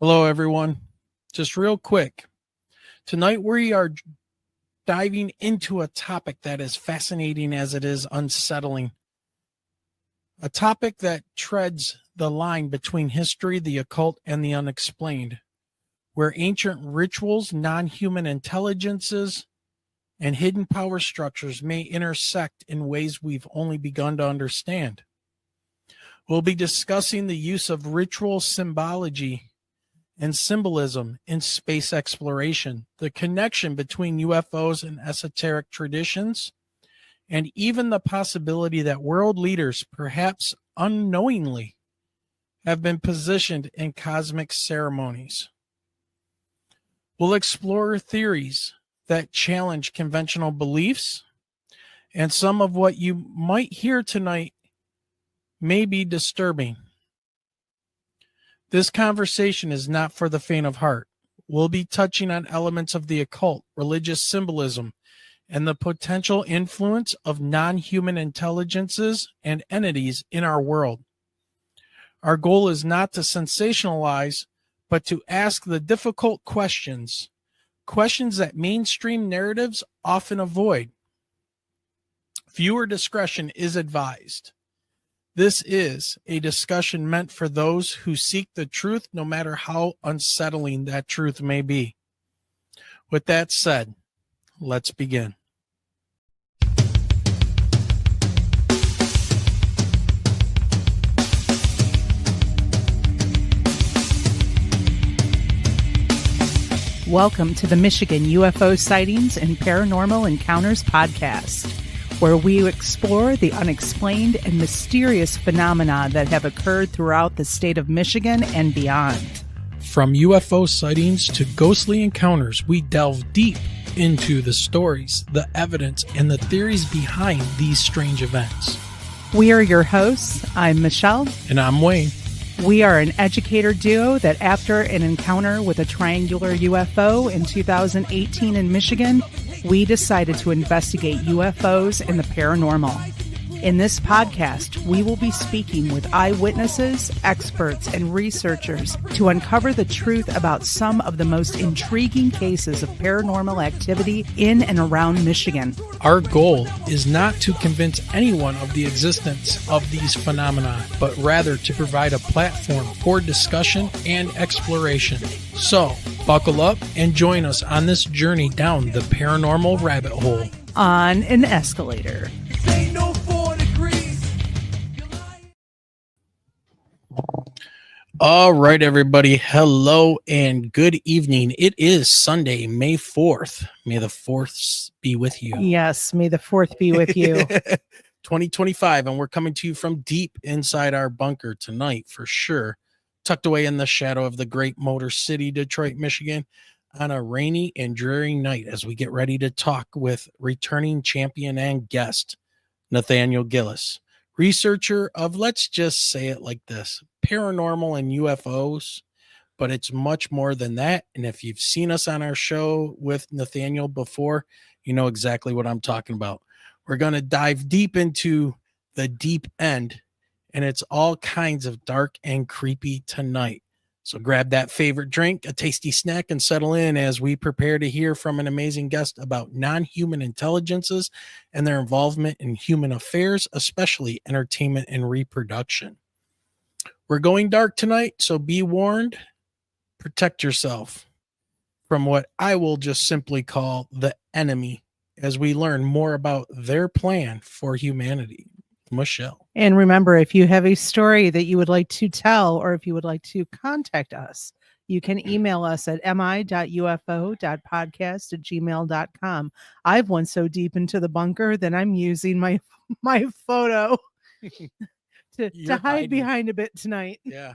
Hello, everyone. Just real quick. Tonight we are diving into a topic that is fascinating as it is unsettling. A topic that treads the line between history, the occult, and the unexplained, where ancient rituals, non-human intelligences, and hidden power structures may intersect in ways we've only begun to understand. We'll be discussing the use of ritual symbology and symbolism in space exploration, the connection between UFOs and esoteric traditions, and even the possibility that world leaders, perhaps unknowingly, have been positioned in cosmic ceremonies. We'll explore theories that challenge conventional beliefs, and some of what you might hear tonight may be disturbing. This conversation is not for the faint of heart. We'll be touching on elements of the occult, religious symbolism, and the potential influence of non-human intelligences and entities in our world. Our goal is not to sensationalize, but to ask the difficult questions that mainstream narratives often avoid. Viewer discretion is advised. This is a discussion meant for those who seek the truth, no matter how unsettling that truth may be. With that said, let's begin. Welcome to the Michigan UFO Sightings and Paranormal Encounters podcast, where we explore the unexplained and mysterious phenomena that have occurred throughout the state of Michigan and beyond. From UFO sightings to ghostly encounters, we delve deep into the stories, the evidence, and the theories behind these strange events. We are your hosts. I'm Michelle. And I'm Wayne. We are an educator duo that after an encounter with a triangular UFO in 2018 in Michigan, we decided to investigate UFOs and the paranormal. In this podcast, we will be speaking with eyewitnesses, experts, and researchers to uncover the truth about some of the most intriguing cases of paranormal activity in and around Michigan. Our goal is not to convince anyone of the existence of these phenomena, but rather to provide a platform for discussion and exploration. So, buckle up and join us on this journey down the paranormal rabbit hole. On an escalator. All right, everybody. Hello and good evening. It is Sunday, May 4th. May the 4th be with you. Yes, may the 4th be with you. 2025, and we're coming to you from deep inside our bunker tonight for sure, tucked away in the shadow of the great Motor City, Detroit, Michigan, on a rainy and dreary night as we get ready to talk with returning champion and guest, Nathaniel Gillis, researcher of, let's just say it like this, paranormal and UFOs, but it's much more than that. And if you've seen us on our show with Nathaniel before, you know exactly what I'm talking about. We're going to dive deep into the deep end, and it's all kinds of dark and creepy tonight. So grab that favorite drink, a tasty snack, and settle in as we prepare to hear from an amazing guest about non-human intelligences and their involvement in human affairs, especially entertainment and reproduction. We're going dark tonight, so be warned. Protect yourself from what I will just simply call the enemy as we learn more about their plan for humanity. Michelle. And remember, if you have a story that you would like to tell, or if you would like to contact us, you can email us at mi.ufo.podcast@gmail.com. I've went so deep into the bunker that I'm using my photo to hide behind a bit tonight. Yeah.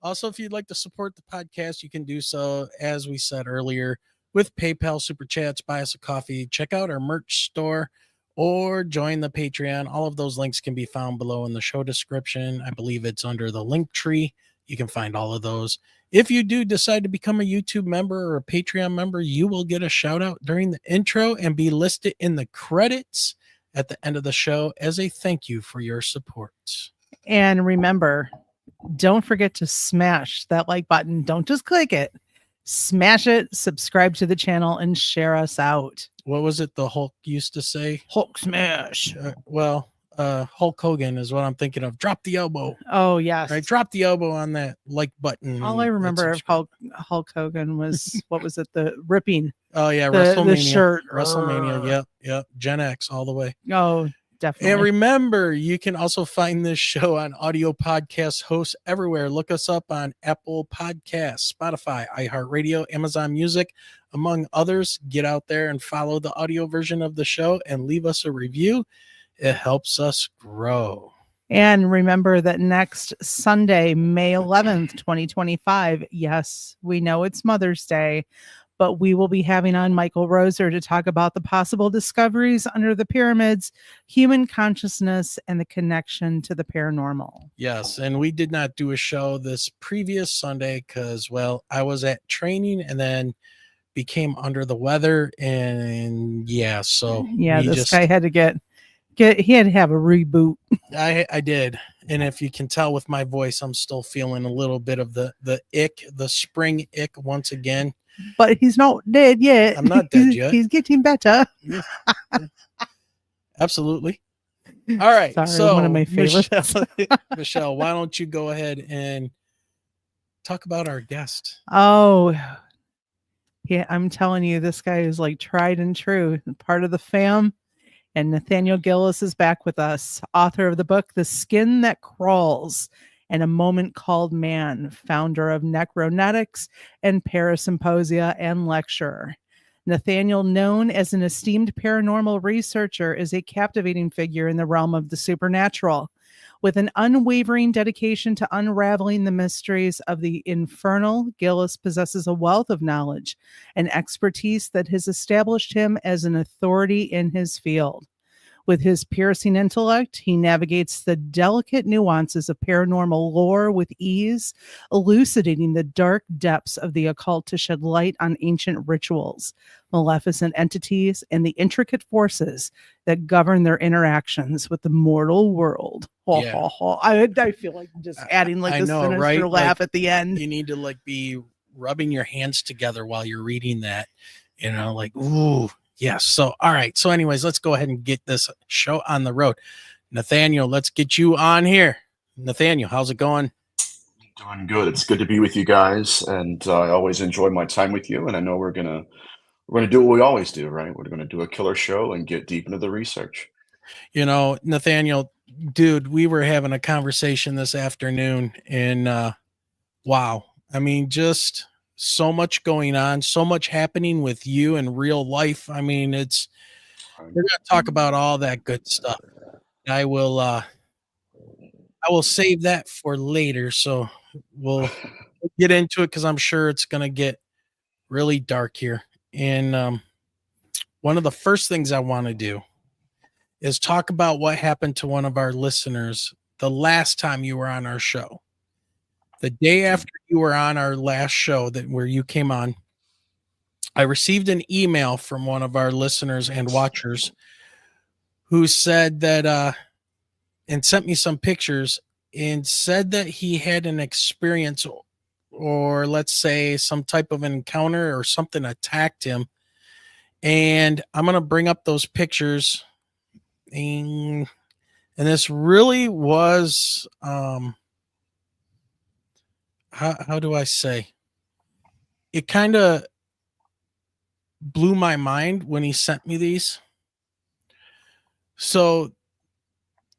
Also, if you'd like to support the podcast, you can do so, as we said earlier, with PayPal, Super Chats, buy us a coffee, check out our merch store, or join the Patreon. All of those links can be found below in the show description. I believe it's under the link tree. You can find all of those. If you do decide to become a YouTube member or a Patreon member, you will get a shout out during the intro and be listed in the credits at the end of the show as a thank you for your support. And remember, Don't forget to smash that like button. Don't just click it. Smash it, subscribe to the channel, and share us out. What was it the Hulk used to say? Hulk smash. Hulk Hogan is what I'm thinking of. Drop the elbow. Oh, yes. Right, drop the elbow on that like button. All I remember of Hulk Hogan was, what was it? The ripping. Oh, yeah, WrestleMania. The shirt. WrestleMania, yep. Gen X all the way. Oh, definitely. And remember, you can also find this show on audio podcast hosts everywhere. Look us up on Apple Podcasts, Spotify, iHeartRadio, Amazon Music, among others. Get out there and follow the audio version of the show and leave us a review. It helps us grow. And remember that next Sunday, May 11th, 2025, yes, we know it's Mother's Day, but we will be having on Michael Roser to talk about the possible discoveries under the pyramids, human consciousness, and the connection to the paranormal. Yes, and we did not do a show this previous Sunday because, well, I was at training and then became under the weather, and this guy had to he had to have a reboot. I did. And if you can tell with my voice, I'm still feeling a little bit of the ick, the spring ick once again. But he's not dead yet. I'm not dead yet. He's getting better. Yeah. Absolutely. All right. Sorry, so one of my favorites. Michelle, why don't you go ahead and talk about our guest? Oh, yeah, I'm telling you, this guy is like tried and true, part of the fam. And Nathaniel Gillis is back with us, author of the book, The Skin That Crawls, and A Moment Called Man, founder of Necronetics and Parasymposia, and lecturer. Nathaniel, known as an esteemed paranormal researcher, is a captivating figure in the realm of the supernatural. With an unwavering dedication to unraveling the mysteries of the infernal, Gillis possesses a wealth of knowledge and expertise that has established him as an authority in his field. With his piercing intellect, he navigates the delicate nuances of paranormal lore with ease, elucidating the dark depths of the occult to shed light on ancient rituals, maleficent entities, and the intricate forces that govern their interactions with the mortal world. Yeah. I feel like just adding like a sinister laugh at the end. You need to like be rubbing your hands together while you're reading that, like, ooh. Yes. So, all right. So anyways, let's go ahead and get this show on the road. Nathaniel, let's get you on here. Nathaniel, how's it going? Doing good. It's good to be with you guys. And I always enjoy my time with you. And I know we're going to do what we always do, right? We're going to do a killer show and get deep into the research. Nathaniel, dude, we were having a conversation this afternoon and wow. I mean, just so much going on, so much happening with you in real life. I mean, we're going to talk about all that good stuff. I will save that for later. So we'll get into it because I'm sure it's going to get really dark here. And one of the first things I want to do is talk about what happened to one of our listeners the last time you were on our show. The day after you were on our last show where you came on, I received an email from one of our listeners and watchers who said that, and sent me some pictures and said that he had an experience or let's say some type of an encounter or something attacked him. And I'm going to bring up those pictures. And this really was, how do I say? It kind of blew my mind when he sent me these. So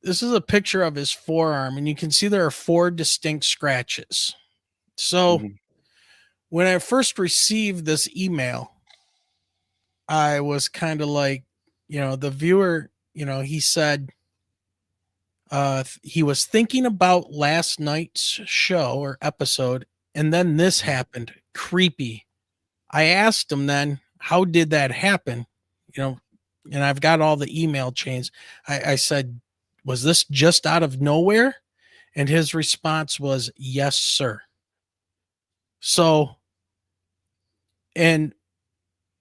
this is a picture of his forearm, and you can see there are 4 distinct scratches. So when I first received this email, I was kind of like, the viewer, he said, he was thinking about last night's show or episode, and then this happened. Creepy. I asked him then, how did that happen? And I've got all the email chains. I said, was this just out of nowhere? And his response was, yes, sir. So, and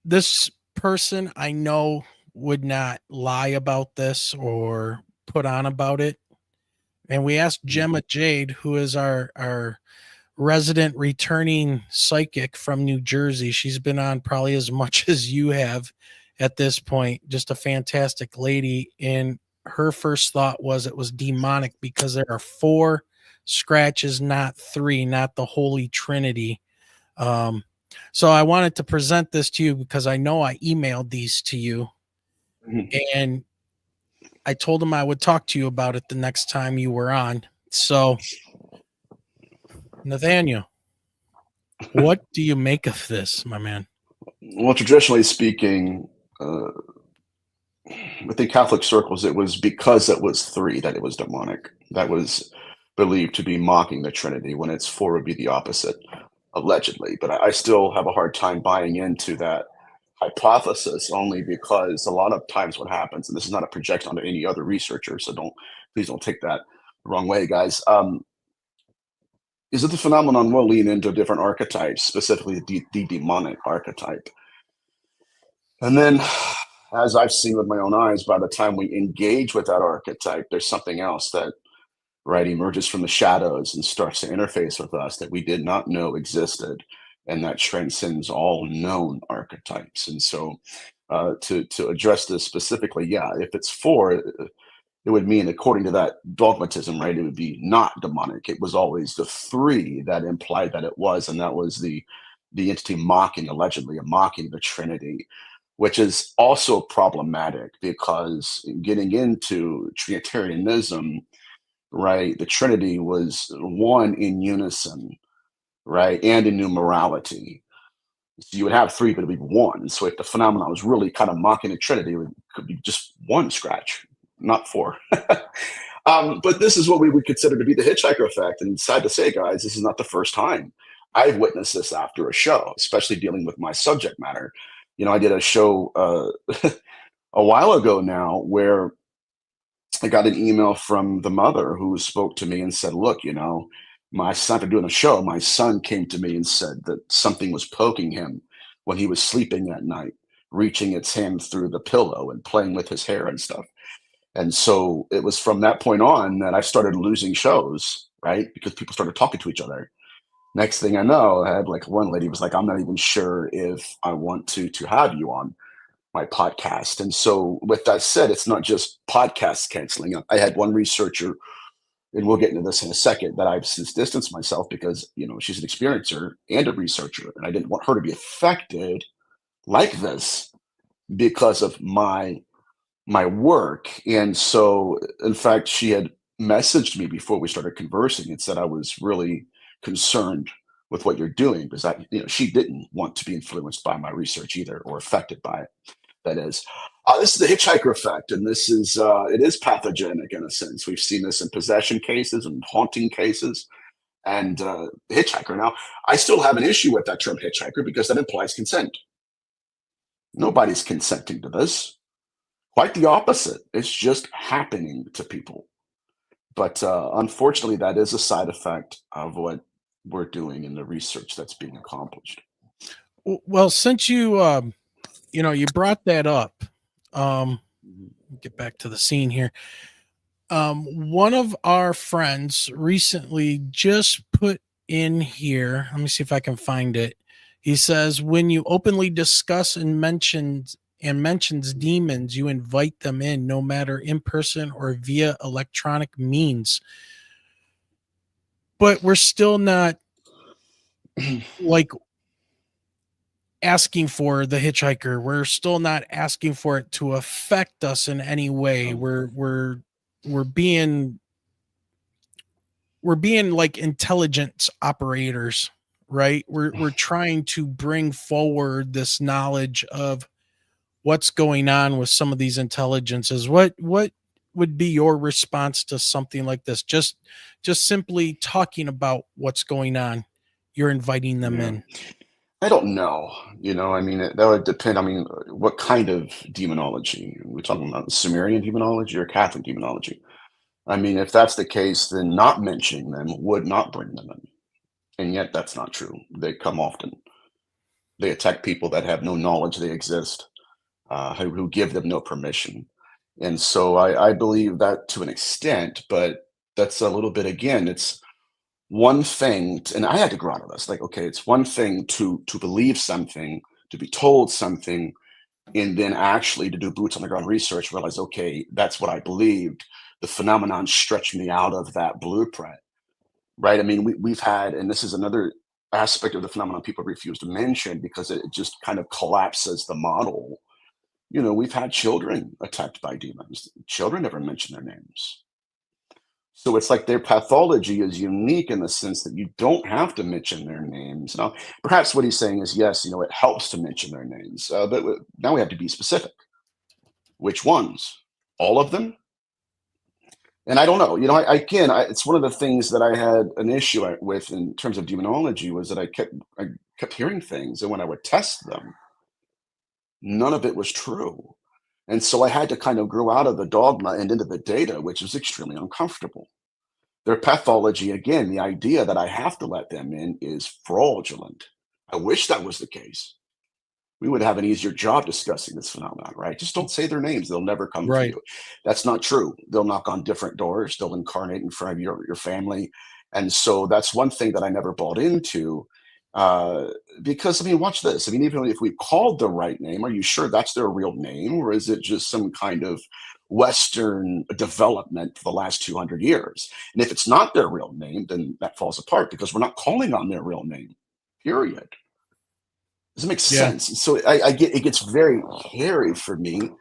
this person I know would not lie about this or put on about it. and we asked Gemma Jade, who is our resident returning psychic from New Jersey. She's been on probably as much as you have at this point. Just a fantastic lady. And her first thought was it was demonic because there are 4 scratches, not 3, not the Holy Trinity. So I wanted to present this to you because I know I emailed these to you, and I told him I would talk to you about it the next time you were on. So, Nathaniel, what do you make of this, my man? Well, traditionally speaking, within Catholic circles, it was because it was 3 that it was demonic. That was believed to be mocking the Trinity. When it's 4, would be the opposite, allegedly. But I still have a hard time buying into that hypothesis, only because a lot of times what happens, and this is not a projection onto any other researcher, so please don't take that the wrong way, guys. Is that the phenomenon will lean into different archetypes, specifically the demonic archetype. And then, as I've seen with my own eyes, by the time we engage with that archetype, there's something else that emerges from the shadows and starts to interface with us that we did not know existed, and that transcends all known archetypes. And so, to address this specifically, yeah, if it's 4, it would mean, according to that dogmatism, right, it would be not demonic. It was always the 3 that implied that it was, and that was the entity mocking, allegedly, mocking the Trinity, which is also problematic because getting into Trinitarianism, right, the Trinity was one in unison, right, and in numerality. So you would have 3, but it'd be 1. So if the phenomenon was really kind of mocking the Trinity, it could be just 1 scratch, not 4. But this is what we would consider to be the hitchhiker effect. And sad to say, guys, this is not the first time I've witnessed this after a show, especially dealing with my subject matter. I did a show a while ago now where I got an email from the mother who spoke to me and said, look, my son, after doing a show, my son came to me and said that something was poking him when he was sleeping at night, reaching its hand through the pillow and playing with his hair and stuff. And so it was from that point on that I started losing shows, right? Because people started talking to each other. Next thing I know, I had like one lady was like, I'm not even sure if I want to have you on my podcast. And so with that said, it's not just podcast canceling. I had one researcher, and we'll get into this in a second, that I've since distanced myself because, she's an experiencer and a researcher, and I didn't want her to be affected like this because of my work. And so, in fact, she had messaged me before we started conversing and said I was really concerned with what you're doing because she didn't want to be influenced by my research either, or affected by it. That is, this is the hitchhiker effect, and this is it is pathogenic in a sense. We've seen this in possession cases and haunting cases, and hitchhiker. Now, I still have an issue with that term hitchhiker because that implies consent. Nobody's consenting to this. Quite the opposite. It's just happening to people. But unfortunately, that is a side effect of what we're doing in the research that's being accomplished. Well, since you you brought that up, get back to the scene here. One of our friends recently just put in here, let me see if I can find it. He says, when you openly discuss and mentions demons, you invite them in, no matter in person or via electronic means. But we're still not like asking for the hitchhiker. We're still not asking for it to affect us in any way. We're being like intelligence operators, right? We're trying to bring forward this knowledge of what's going on with some of these intelligences. What would be your response to something like this? Just simply talking about what's going on. You're inviting them in. I don't know. That would depend. What kind of demonology? We're talking about Sumerian demonology or Catholic demonology. If that's the case, then not mentioning them would not bring them in. And yet that's not true. They come often. They attack people that have no knowledge they exist, who give them no permission. And so I believe that to an extent, but that's a little bit, again, it's one thing, and I had to grow out of this. Like, okay, it's one thing to believe something, to be told something, and then actually to do boots on the ground research, realize, okay, that's what I believed. The phenomenon stretched me out of that blueprint, right? I mean, we've had, and this is another aspect of the phenomenon people refuse to mention because it just kind of collapses the model. You know, we've had children attacked by demons. Children never mention their names. So it's like their pathology is unique in the sense that you don't have to mention their names. Now, perhaps what he's saying is, yes, you know, it helps to mention their names, but now we have to be specific. Which ones? All of them? And I don't know. You know, it's one of the things that I had an issue with in terms of demonology was that I kept hearing things, and when I would test them, none of it was true. And so I had to kind of grow out of the dogma and into the data, which was extremely uncomfortable. Their pathology, again, the idea that I have to let them in is fraudulent. I wish that was the case. We would have an easier job discussing this phenomenon, right? Just don't say their names. They'll never come for Right. you. That's not true. They'll knock on different doors. They'll incarnate in front of your family. And so that's one thing that I never bought into. Uh, because, I mean, watch this. I mean, even if we called the right name, are you sure that's their real name? Or is it just some kind of Western development for the last 200 years? And if it's not their real name, then that falls apart because we're not calling on their real name, period. Does it make Yeah. sense? So I get it gets very hairy for me,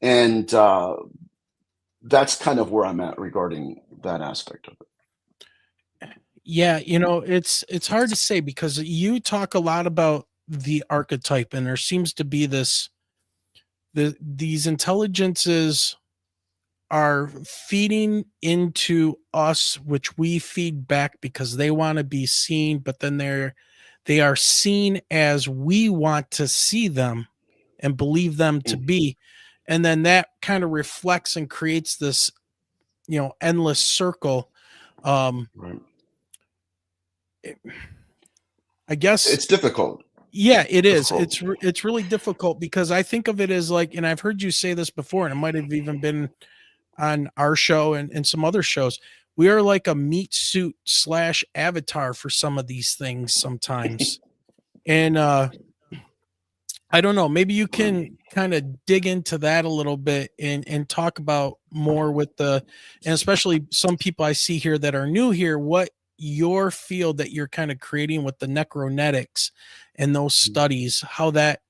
and that's kind of where I'm at regarding that aspect of it. Yeah, it's hard to say because you talk a lot about the archetype, and there seems to be these intelligences are feeding into us, which we feed back because they want to be seen, but then they are seen as we want to see them and believe them to Mm, be. And then that kind of reflects and creates this, endless circle. Um, right. it- I guess, It's difficult. yeah, it is. Difficult. It's really difficult because I think of it as like, and I've heard you say this before, and it might have even been on our show and some other shows. We are like a meat suit slash avatar for some of these things sometimes. And I don't know, maybe you can Right. kind of dig into that a little bit and talk about more with and especially some people I see here that are new here, what your field that you're kind of creating with the necronetics and those studies, how that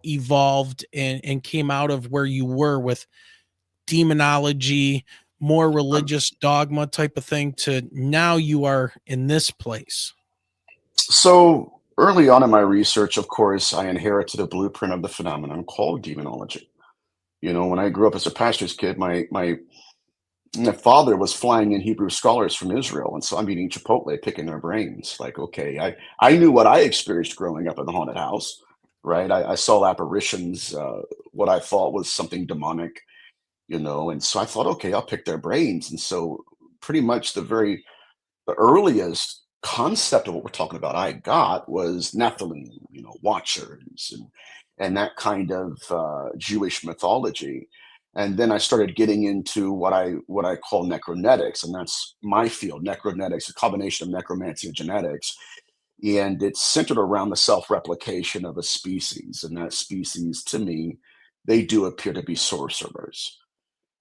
evolved and came out of where you were with demonology, more Um, religious dogma type of thing to now you are in this place. so early on in my research, of course, I inherited a blueprint of the phenomenon called demonology. You know, when I grew up as a pastor's kid, my father was flying in Hebrew scholars from Israel, and so I'm eating Chipotle, picking their brains. Like, okay, I knew what I experienced growing up in the haunted house, right? I saw apparitions, what I thought was something demonic, you know, and so I thought, okay, I'll pick their brains. And so, pretty much the earliest concept of what we're talking about I got was Nephilim, you know, watchers and that kind of Jewish mythology. And then I started getting into what I call necronetics, and that's my field. Necronetics, a combination of necromancy and genetics, and it's centered around the self-replication of a species. And that species, to me, they do appear to be sorcerers.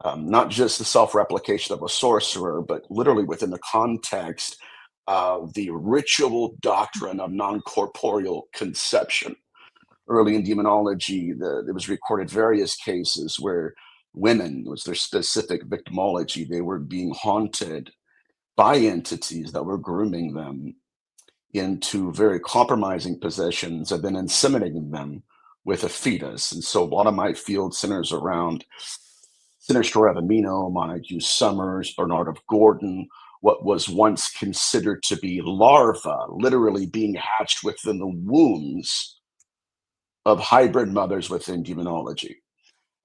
Not just the self-replication of a sorcerer, but literally within the context of the ritual doctrine of non-corporeal conception. Early in demonology, there was recorded various cases where women was their specific victimology. They were being haunted by entities that were grooming them into very compromising positions and then inseminating them with a fetus. And so a lot of my field centers around Sinister of Amino, Montague Summers, Bernard of Gordon, what was once considered to be larvae, literally being hatched within the wombs of hybrid mothers within demonology.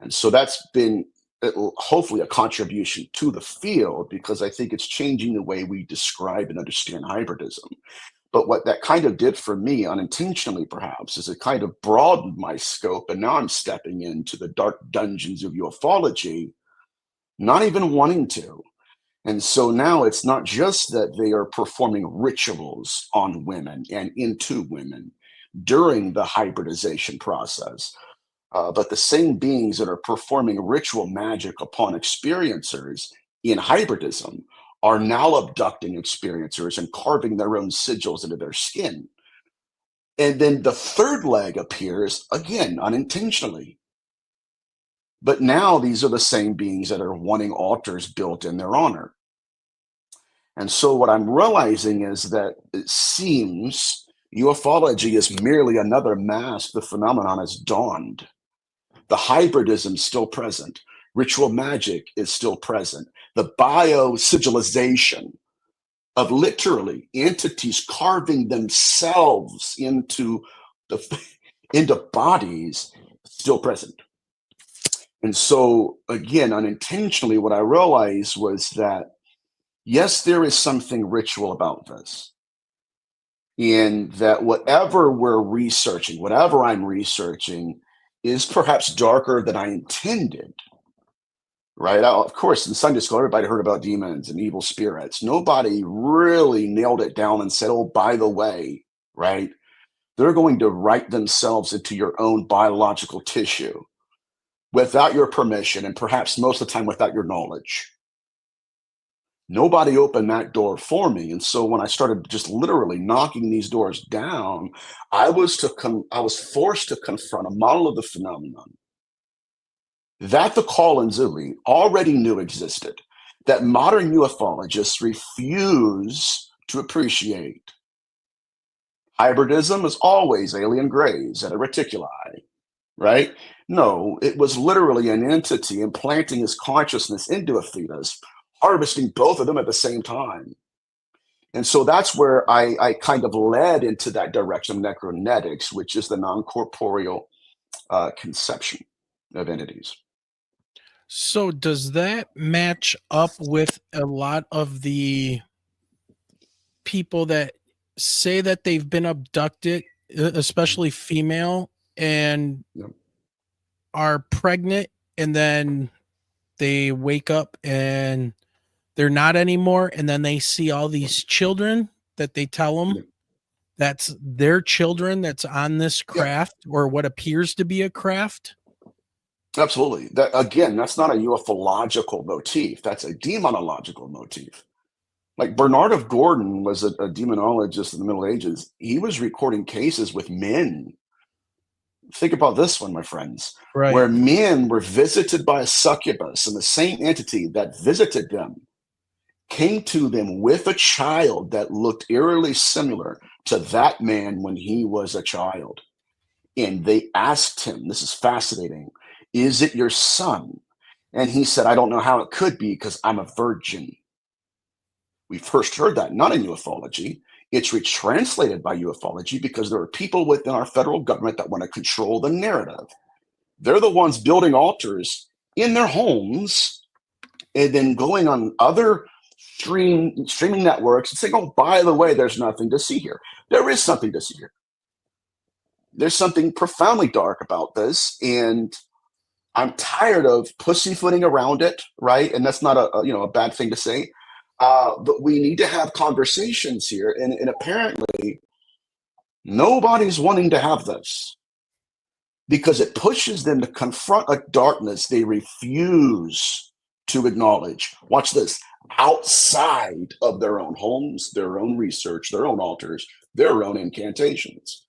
And so that's been hopefully a contribution to the field because I think it's changing the way we describe and understand hybridism. But what that kind of did for me, unintentionally perhaps, is it kind of broadened my scope. And now I'm stepping into the dark dungeons of ufology, not even wanting to. And so now it's not just that they are performing rituals on women and into women during the hybridization process, but the same beings that are performing ritual magic upon experiencers in hybridism are now abducting experiencers and carving their own sigils into their skin. And then the third leg appears again unintentionally. But now these are the same beings that are wanting altars built in their honor. And so what I'm realizing is that it seems ufology is merely another mask the phenomenon has donned. The hybridism is still present. Ritual magic is still present. The biosigilization of literally entities carving themselves into into bodies still present. And so again, unintentionally, what I realized was that yes, there is something ritual about this. In that whatever we're researching, whatever I'm researching, is perhaps darker than I intended. Right? Of course, in Sunday school, everybody heard about demons and evil spirits. Nobody really nailed it down and said, oh, by the way, right? They're going to write themselves into your own biological tissue without your permission, and perhaps most of the time without your knowledge. Nobody opened that door for me. And so when I started just literally knocking these doors down, I was forced to confront a model of the phenomenon that the Call and Zuli already knew existed, that modern ufologists refuse to appreciate. Hybridism is always alien grays at a reticuli, right? No, it was literally an entity implanting his consciousness into a fetus, harvesting both of them at the same time. And so that's where I kind of led into that direction of necronetics, which is the non-corporeal conception of entities. So does that match up with a lot of the people that say that they've been abducted, especially female, and Yep. are pregnant, and then they wake up and they're not anymore, and then they see all these children that they tell them Yep. that's their children that's on this craft, or what appears to be a craft? Absolutely. That again, that's not a ufological motif. That's a demonological motif. Like Bernard of Gordon was a demonologist in the Middle Ages. He was recording cases with men. Think about this one, my friends, where Right. men were visited by a succubus, and the same entity that visited them came to them with a child that looked eerily similar to that man when he was a child. And they asked him, this is fascinating, is it your son? And he said, I don't know how it could be because I'm a virgin. We first heard that not in ufology. It's retranslated by ufology because there are people within our federal government that want to control the narrative. They're the ones building altars in their homes and then going on other streaming networks and saying, oh, by the way, there's nothing to see here. There is something to see here. There's something profoundly dark about this, and I'm tired of pussyfooting around it, right? And that's not a bad thing to say, but we need to have conversations here, and apparently nobody's wanting to have this because it pushes them to confront a darkness they refuse to acknowledge. Watch this. Outside of their own homes, their own research, their own altars, their own incantations.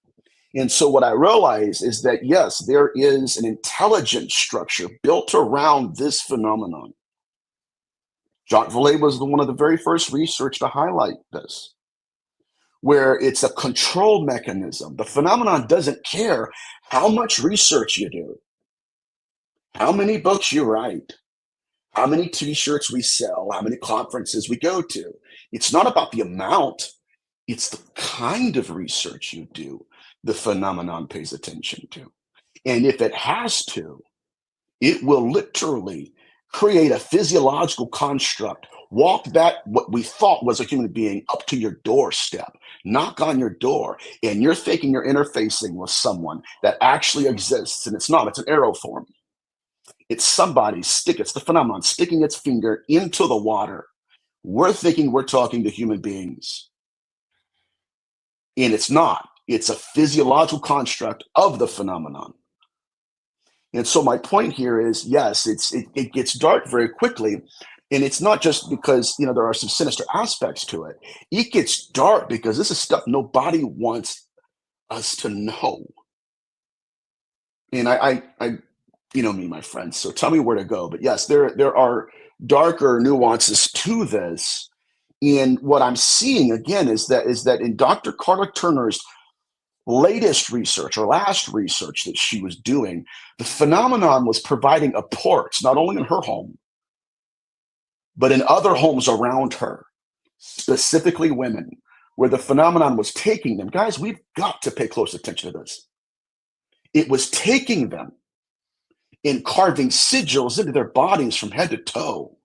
And so what I realize is that, yes, there is an intelligence structure built around this phenomenon. Jacques Vallée was one of the very first research to highlight this, where it's a control mechanism. The phenomenon doesn't care how much research you do, how many books you write, how many t-shirts we sell, how many conferences we go to. It's not about the amount, it's the kind of research you do the phenomenon pays attention to. And if it has to, it will literally create a physiological construct, walk that what we thought was a human being up to your doorstep, knock on your door, and you're thinking you're interfacing with someone that actually exists, and it's not, it's an arrow form. It's somebody it's the phenomenon sticking its finger into the water, we're thinking we're talking to human beings. And it's not. It's a physiological construct of the phenomenon. And so my point here is, yes, it gets dark very quickly. And it's not just because, there are some sinister aspects to it. It gets dark because this is stuff nobody wants us to know. And I you know me, my friends, so tell me where to go. But yes, there are darker nuances to this. And what I'm seeing again is that in Dr. Carla Turner's latest research or last research that she was doing, the phenomenon was providing a port, not only in her home, but in other homes around her, specifically women, where the phenomenon was taking them. Guys, we've got to pay close attention to this. It was taking them and carving sigils into their bodies from head to toe,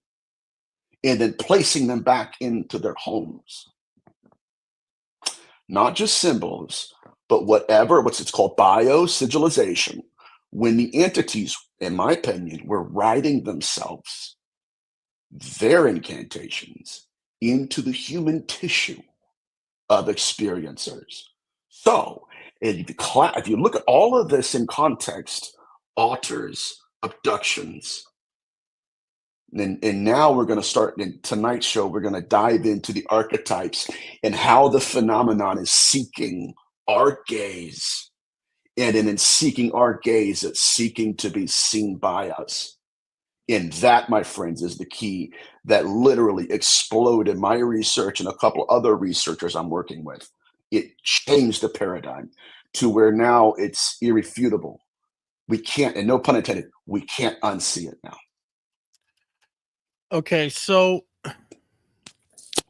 and then placing them back into their homes. Not just symbols, but what's called biosigilization, when the entities, in my opinion, were writing themselves, their incantations, into the human tissue of experiencers. So, if you look at all of this in context, altars, abductions, and now we're going to start in tonight's show, we're going to dive into the archetypes and how the phenomenon is seeking our gaze. And in seeking our gaze, it's seeking to be seen by us. And that, my friends, is the key that literally exploded my research and a couple other researchers I'm working with. It changed the paradigm to where now it's irrefutable. We can't, and no pun intended, we can't unsee it now. Okay, so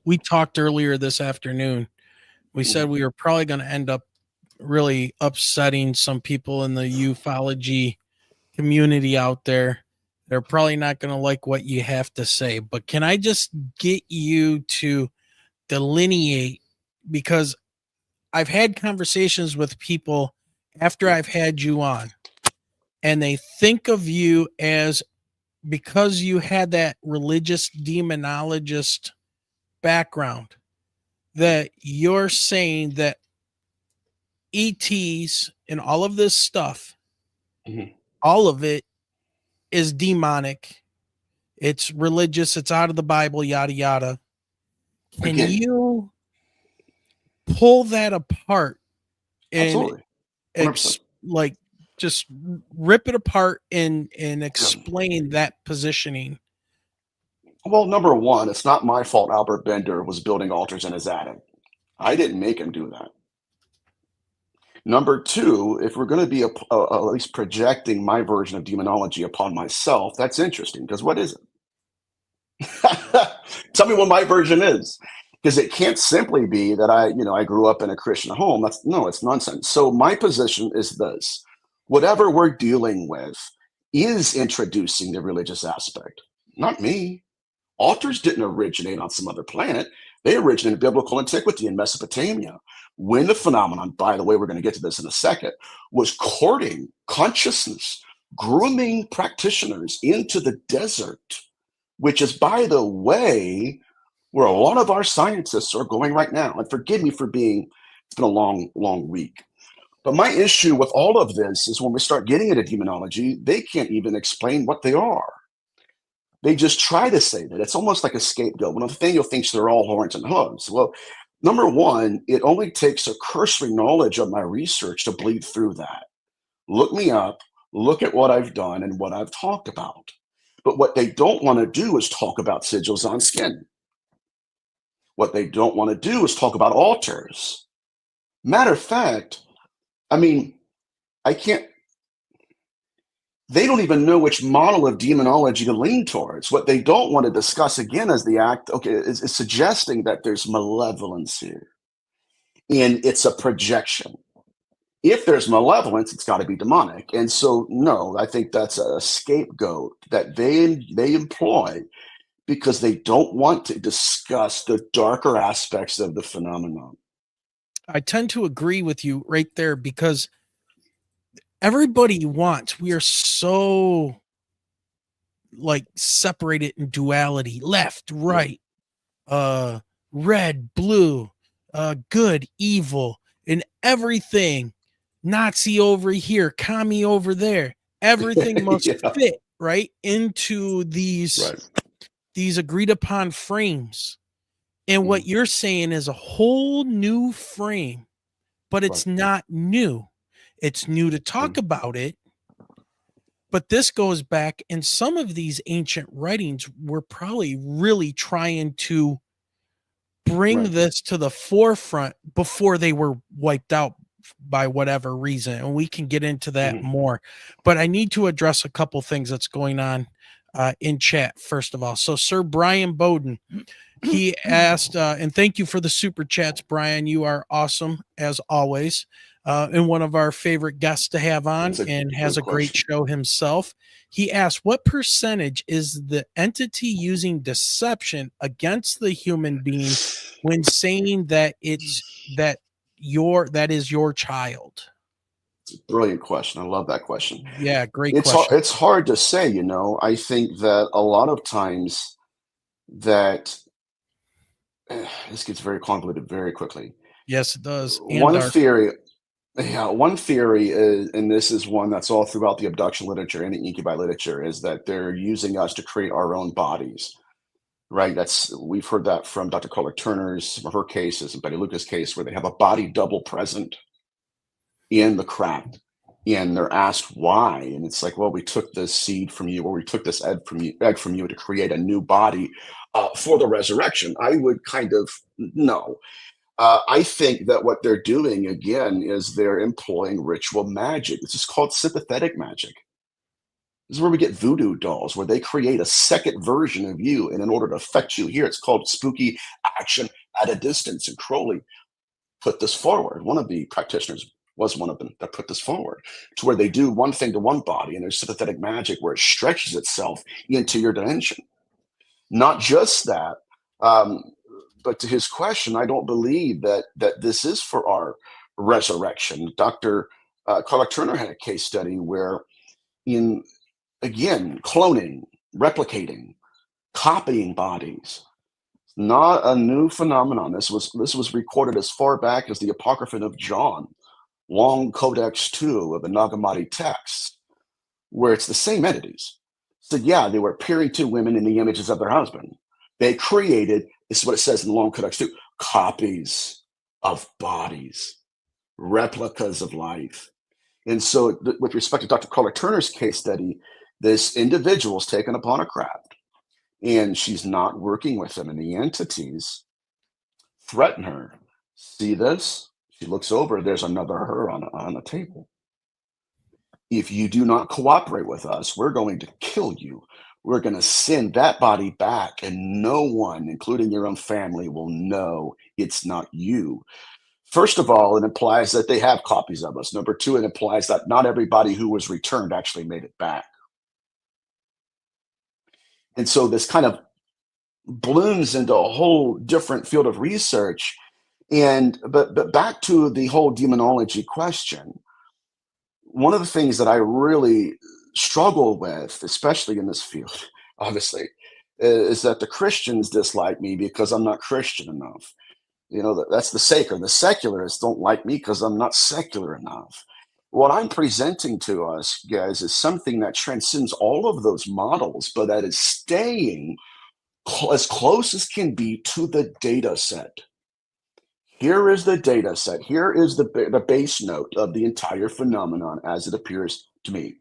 we talked earlier this afternoon. We said we were probably going to end up really upsetting some people in the ufology community out there. They're probably not going to like what you have to say, but can I just get you to delineate, because I've had conversations with people after I've had you on, and they think of you as, because you had that religious demonologist background, that you're saying that ETs and all of this stuff, all of it is demonic. It's religious. It's out of the Bible, yada, yada. Can you pull that apart and just rip it apart and explain that positioning? Well, number one, it's not my fault Albert Bender was building altars in his attic. I didn't make him do that. Number two, if we're going to be at least projecting my version of demonology upon myself, that's interesting, because what is it? Tell me what my version is, because it can't simply be that I grew up in a Christian home. It's nonsense. So my position is this: whatever we're dealing with is introducing the religious aspect, not me. Altars didn't originate on some other planet. They originated in biblical antiquity in Mesopotamia, when the phenomenon, by the way, we're going to get to this in a second, was courting consciousness, grooming practitioners into the desert, which is, by the way, where a lot of our scientists are going right now. And forgive me for it's been a long, long week. But my issue with all of this is when we start getting into demonology, they can't even explain what they are. They just try to say that. It's almost like a scapegoat. When Nathaniel thinks they're all horns and hooves. Well, number one, it only takes a cursory knowledge of my research to bleed through that. Look me up, look at what I've done and what I've talked about. But what they don't want to do is talk about sigils on skin. What they don't want to do is talk about altars. Matter of fact, they don't even know which model of demonology to lean towards. What they don't want to discuss again is is suggesting that there's malevolence here. And it's a projection. If there's malevolence, it's got to be demonic. And so, no, I think that's a scapegoat that they employ because they don't want to discuss the darker aspects of the phenomenon. I tend to agree with you right there, because everybody wants, we are so separated in duality, left, right. uh, red, blue, good, evil, and everything. Nazi over here, commie over there. Everything must Yeah, fit right into these right. agreed upon frames. And what Mhm. you're saying is a whole new frame, but Right. it's not new. It's new to talk Mhm. about it, but this goes back, and some of these ancient writings were probably really trying to bring Right. this to the forefront before they were wiped out by whatever reason, and we can get into that Mhm. more. But I need to address a couple things that's going on in chat first of all. So Sir Brian Bowden, he asked, and thank you for the super chats, Brian. You are awesome as always, and one of our favorite guests to have on, That's a and has good a great question. show himself. He asked, "What percentage is the entity using deception against the human being when saying that that is your child?" Brilliant question. I love that question. Yeah, great question. It's hard to say, you know. I think that a lot of times that this gets very convoluted very quickly. Yes, it does, and One dark. theory, yeah, one theory is, and this is one that's all throughout the abduction literature and the incubi literature, is that they're using us to create our own bodies. Right? That's we've heard that from Dr. Kohler Turner's, some of her cases, and Betty Lucas' case, where they have a body double present in the craft, and they're asked why, and it's like, well, we took this seed from you, or we took this egg from you to create a new body for the resurrection. I would kind of no. I think that what they're doing again is they're employing ritual magic. This is called sympathetic magic. This is where we get voodoo dolls, where they create a second version of you, and in order to affect you here, it's called spooky action at a distance. And Crowley put this forward. One of the practitioners was one of them that put this forward, to where they do one thing to one body, and there's sympathetic magic where it stretches itself into your dimension. Not just that, um, but to his question, I don't believe that this is for our resurrection. Dr. Carla Turner had a case study where, in again, cloning, replicating, copying bodies, not a new phenomenon. This was recorded as far back as the Apocrypha of John, Long Codex 2 of the Nag Hammadi texts, where it's the same entities. So yeah, they were appearing to women in the images of their husband. They created, this is what it says in the Long Codex 2, copies of bodies, replicas of life. And so, with respect to Dr. Carla Turner's case study, this individual is taken upon a craft, and she's not working with them, and the entities threaten her. See this? She looks over. There's another her on the table. If you do not cooperate with us, we're going to kill you. We're going to send that body back, and no one, including your own family, will know it's not you. First of all, it implies that they have copies of us. Number two, it implies that not everybody who was returned actually made it back. And so this kind of blooms into a whole different field of research. And but back to the whole demonology question, one of the things that I really struggle with, especially in this field, obviously, is that the Christians dislike me because I'm not Christian enough. You know, that's the sacred. The secularists don't like me because I'm not secular enough. What I'm presenting to us, guys, is something that transcends all of those models, but that is staying as close as can be to the data set. Here is the data set. Here is the base note of the entire phenomenon as it appears to me.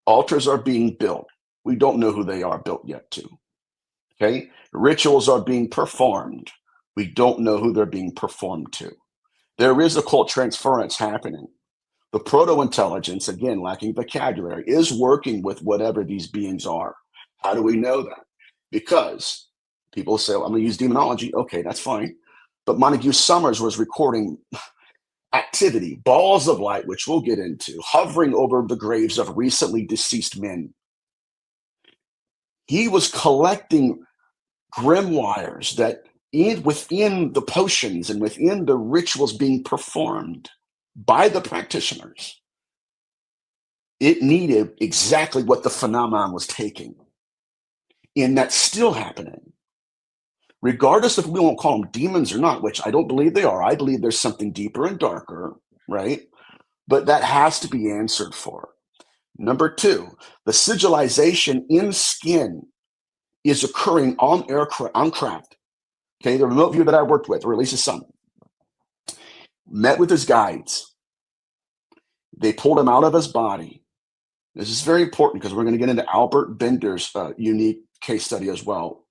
Altars are being built. We don't know who they are built yet to. Okay. Rituals are being performed. We don't know who they're being performed to. There is occult transference happening. The proto intelligence, again, lacking vocabulary, is working with whatever these beings are. How do we know that? Because people say, well, I'm going to use demonology. Okay, that's fine. But Montague Summers was recording activity, balls of light, which we'll get into, hovering over the graves of recently deceased men. He was collecting grimoires that within the potions and within the rituals being performed by the practitioners, it needed exactly what the phenomenon was taking. And that's still happening. regardless if we won't call them demons or not, which I don't believe they are. I believe there's something deeper and darker, right? But that has to be answered for. Number two, the sigilization in skin is occurring on craft. Okay, the remote viewer that I worked with, or at least his son, met with his guides. They pulled him out of his body. This is very important because we're going to get into Albert Bender's unique case study as well.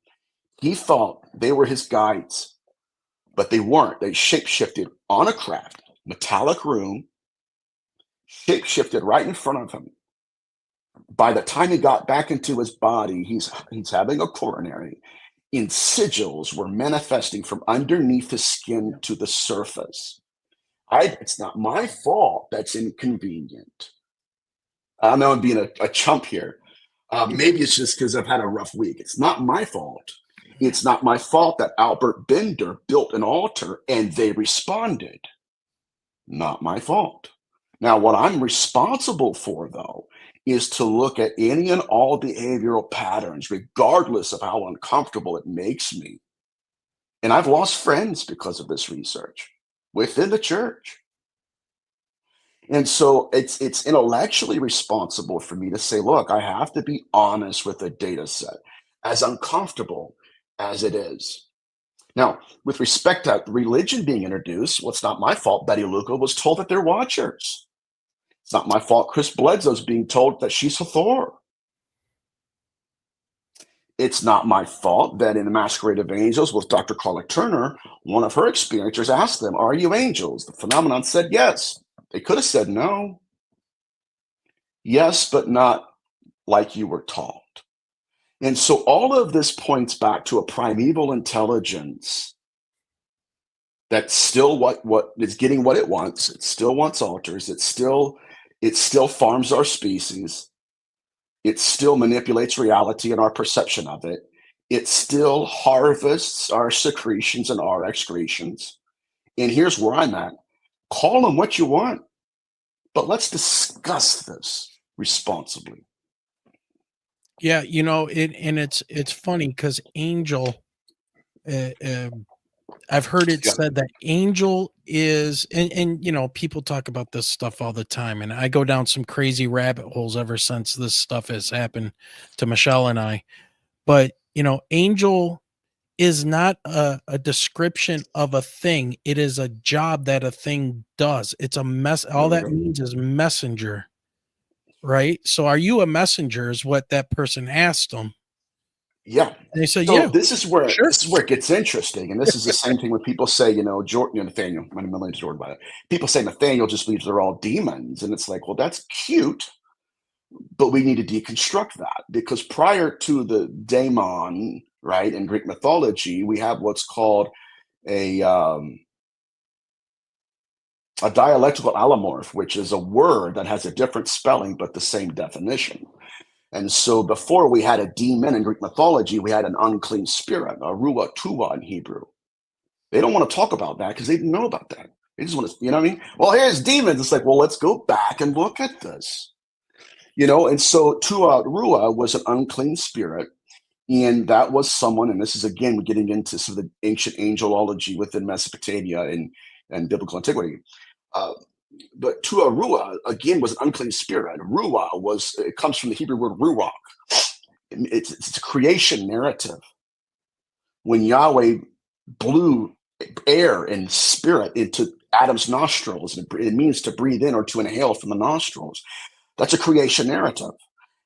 He thought they were his guides, but they weren't. They shapeshifted on a craft, metallic room, shapeshifted right in front of him. By the time he got back into his body, he's having a coronary, and sigils were manifesting from underneath his skin to the surface. It's not my fault that's inconvenient. I know I'm being a chump here. Maybe it's just because I've had a rough week. It's not my fault. It's not my fault that Albert Bender built an altar and they responded. Not my fault. Now, what I'm responsible for, though, is to look at any and all behavioral patterns, regardless of how uncomfortable it makes me. And I've lost friends because of this research within the church. And so it's intellectually responsible for me to say, look, I have to be honest with the data set, as uncomfortable as it is. Now, with respect to religion being introduced, well, it's not my fault Betty Luca was told that they're watchers. It's not my fault Chris Bledsoe's being told that she's Hathor. It's not my fault that in The Masquerade of Angels with Dr. Carla Turner, one of her experiencers asked them, are you angels? The phenomenon said yes. They could have said no. Yes, but not like you were taught. And so all of this points back to a primeval intelligence that's still what is getting what it wants. It still wants altars. It still farms our species. It still manipulates reality and our perception of it. It still harvests our secretions and our excretions. And here's where I'm at. Call them what you want, but let's discuss this responsibly. Yeah, it's funny because angel, I've heard it said that angel is, and people talk about this stuff all the time, and I go down some crazy rabbit holes ever since this stuff has happened to Michelle and I. But angel is not a description of a thing. It is a job that a thing does. It's a mess. All that means is messenger, right? So are you a messenger is what that person asked them. Yeah. And they said, so yeah, this is where sure. it gets interesting. And this is the same thing when people say, Nathaniel, I'm a Jordan about it. People say Nathaniel just believes they're all demons. And it's like, well, that's cute, but we need to deconstruct that because prior to the daemon, right, in Greek mythology, we have what's called a dialectical allomorph, which is a word that has a different spelling but the same definition. And so before we had a demon in Greek mythology, we had an unclean spirit, a ruah tuah in Hebrew. They don't want to talk about that because they didn't know about that. They just want to, you know what I mean? Well, here's demons. It's like, well, let's go back and look at this. And so tuah ruah was an unclean spirit. And that was someone, and this is again getting into some of the ancient angelology within Mesopotamia and biblical antiquity. But tuah ruah, again, was an unclean spirit. Ruah it comes from the Hebrew word ruach. It's a creation narrative. When Yahweh blew air and spirit into Adam's nostrils, it means to breathe in or to inhale from the nostrils. That's a creation narrative.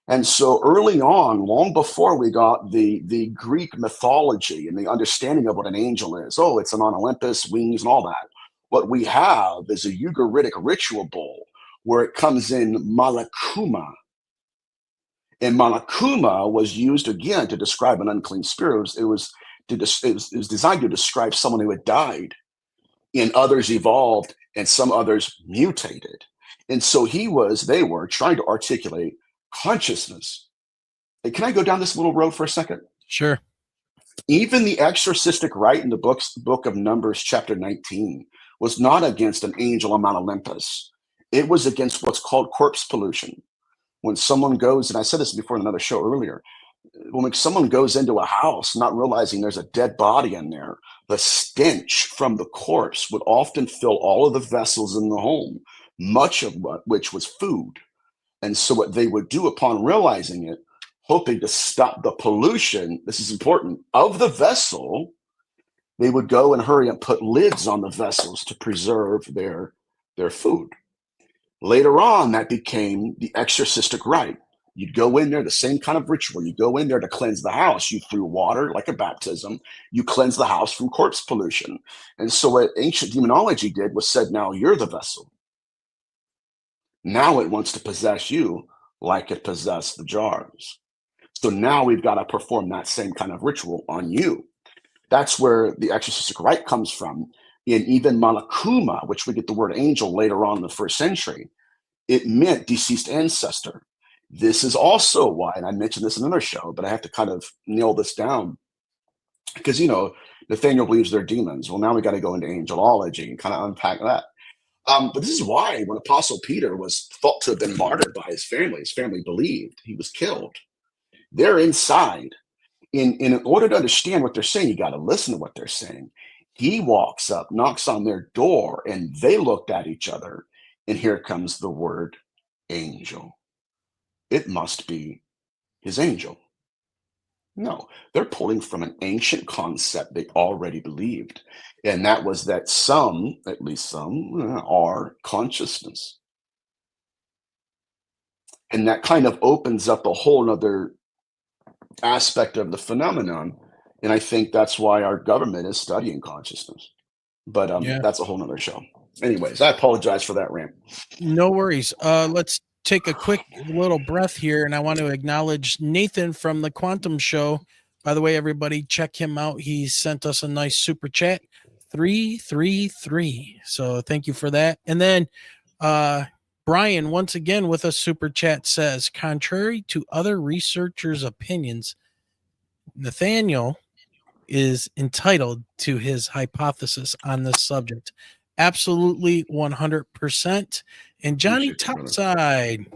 And so early on, long before we got the Greek mythology and the understanding of what an angel is, it's on Olympus, wings and all that. What we have is a Ugaritic ritual bowl where it comes in malakuma. And malakuma was used again to describe an unclean spirit. It was designed to describe someone who had died, and others evolved and some others mutated. And so they were trying to articulate consciousness. Hey, can I go down this little road for a second? Sure. Even the exorcistic rite in the book of Numbers, chapter 19, was not against an angel on Mount Olympus. It was against what's called corpse pollution. When someone goes, and I said this before in another show earlier, when someone goes into a house not realizing there's a dead body in there, the stench from the corpse would often fill all of the vessels in the home, much of which was food. And so what they would do upon realizing it, hoping to stop the pollution, this is important, of the vessel, they would go and hurry and put lids on the vessels to preserve their food. Later on, that became the exorcistic rite. You'd go in there, the same kind of ritual. You go in there to cleanse the house. You threw water, like a baptism. You cleanse the house from corpse pollution. And so what ancient demonology did was said, now you're the vessel. Now it wants to possess you like it possessed the jars. So now we've got to perform that same kind of ritual on you. That's where the exorcistic rite comes from. In even Malakuma, which we get the word angel later on in the 1st century, it meant deceased ancestor. This is also why, and I mentioned this in another show, but I have to kind of nail this down because, Nathaniel believes they're demons. Well, now we got to go into angelology and kind of unpack that. But this is why when Apostle Peter was thought to have been martyred by his family believed he was killed. They're inside. In order to understand what they're saying, you got to listen to what they're saying. He walks up, knocks on their door, and they looked at each other. And here comes the word angel. It must be his angel. No, they're pulling from an ancient concept they already believed. And that was that some, at least some, are consciousness. And that kind of opens up a whole nother aspect of the phenomenon. And I think that's why our government is studying consciousness. But Yeah. that's a whole nother show. Anyways, I apologize for that rant. No worries. Let's take a quick little breath here, and I want to acknowledge Nathan from the Quantum Show. By the way, everybody, check him out. He sent us a nice super chat, 333. So thank you for that. And then Brian, once again with a super chat, says, contrary to other researchers' opinions, Nathaniel is entitled to his hypothesis on this subject. Absolutely 100%. And Johnny Topside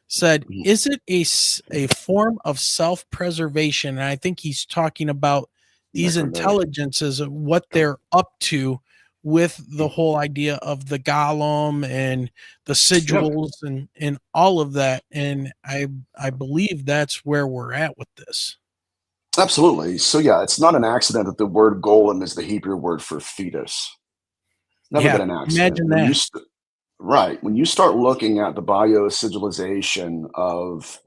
said, is it a form of self-preservation? And I think he's talking about these intelligences, what they're up to with the whole idea of the golem and the sigils and all of that. And I believe that's where we're at with this. Absolutely. So yeah, it's not an accident that the word golem is the Hebrew word for fetus. Never been an accident. Imagine that. Right. When you start looking at the biosigilization of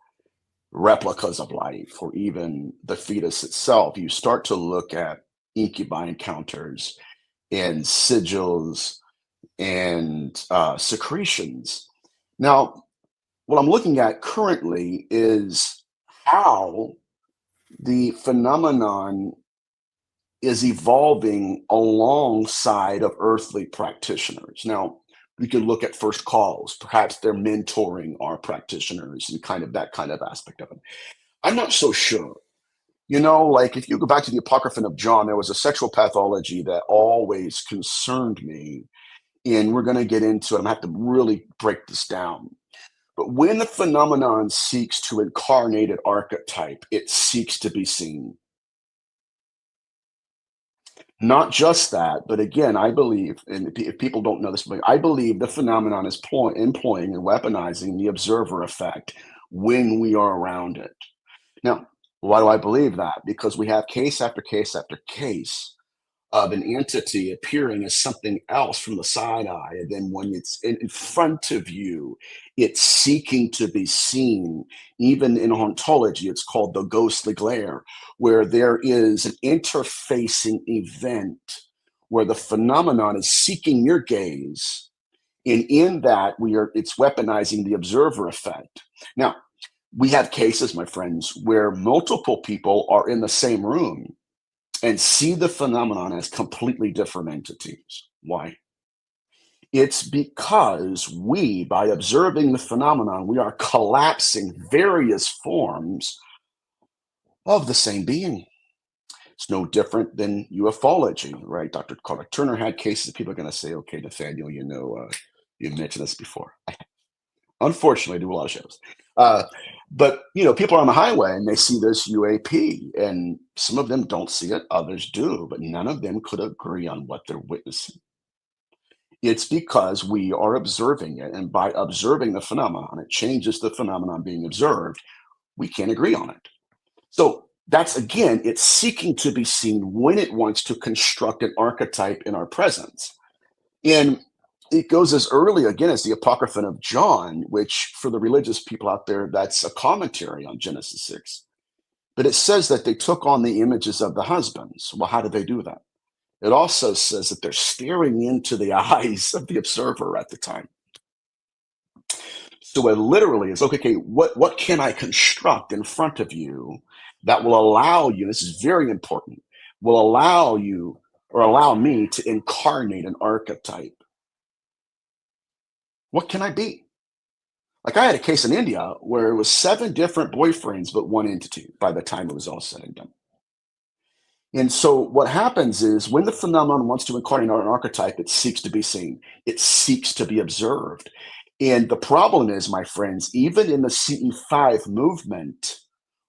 replicas of life or even the fetus itself, you start to look at incubi encounters and sigils and secretions. Now, what I'm looking at currently is how the phenomenon is evolving alongside of earthly practitioners. Now, we can look at first calls. Perhaps they're mentoring our practitioners and kind of that kind of aspect of it. I'm not so sure. Like if you go back to the Apocryphon of John, there was a sexual pathology that always concerned me. And we're going to get into it. I'm going to have to really break this down. But when the phenomenon seeks to incarnate an archetype, it seeks to be seen. Not just that, but again, I believe, and if people don't know this, but I believe the phenomenon is employing and weaponizing the observer effect when we are around it. Now, why do I believe that? Because we have case after case after case of an entity appearing as something else from the side eye. And then when it's in front of you, it's seeking to be seen. Even in ontology, it's called the ghostly glare, where there is an interfacing event where the phenomenon is seeking your gaze. And in that, it's weaponizing the observer effect. Now, we have cases, my friends, where multiple people are in the same room and see the phenomenon as completely different entities. Why? It's because by observing the phenomenon, we are collapsing various forms of the same being. It's no different than ufology, right? Dr. Carter Turner had cases. People are going to say, okay, Nathaniel, you mentioned this before. Unfortunately, I do a lot of shows. But, people are on the highway and they see this UAP, and some of them don't see it, others do, but none of them could agree on what they're witnessing. It's because we are observing it, and by observing the phenomenon, it changes the phenomenon being observed. We can't agree on it. So that's, again, it's seeking to be seen when it wants to construct an archetype in our presence. And it goes as early, again, as the Apocryphon of John, which for the religious people out there, that's a commentary on Genesis 6. But it says that they took on the images of the husbands. Well, how did they do that? It also says that they're staring into the eyes of the observer at the time. So it literally is, okay, what can I construct in front of you that will allow you, this is very important, will allow you or allow me to incarnate an archetype? What can I be? Like, I had a case in India where it was 7 different boyfriends, but one entity by the time it was all said and done. And so what happens is when the phenomenon wants to incarnate an archetype, it seeks to be seen. It seeks to be observed. And the problem is, my friends, even in the CE5 movement,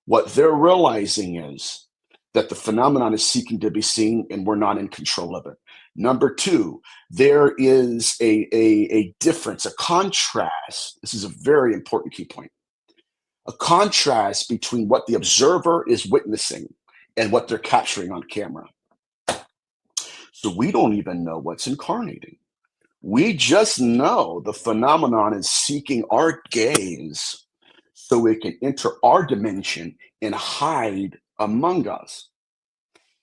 what they're realizing is that the phenomenon is seeking to be seen and we're not in control of it. Number 2, there is a difference, a contrast. This is a very important key point. A contrast between what the observer is witnessing and what they're capturing on camera. So we don't even know what's incarnating. We just know the phenomenon is seeking our gaze so it can enter our dimension and hide among us.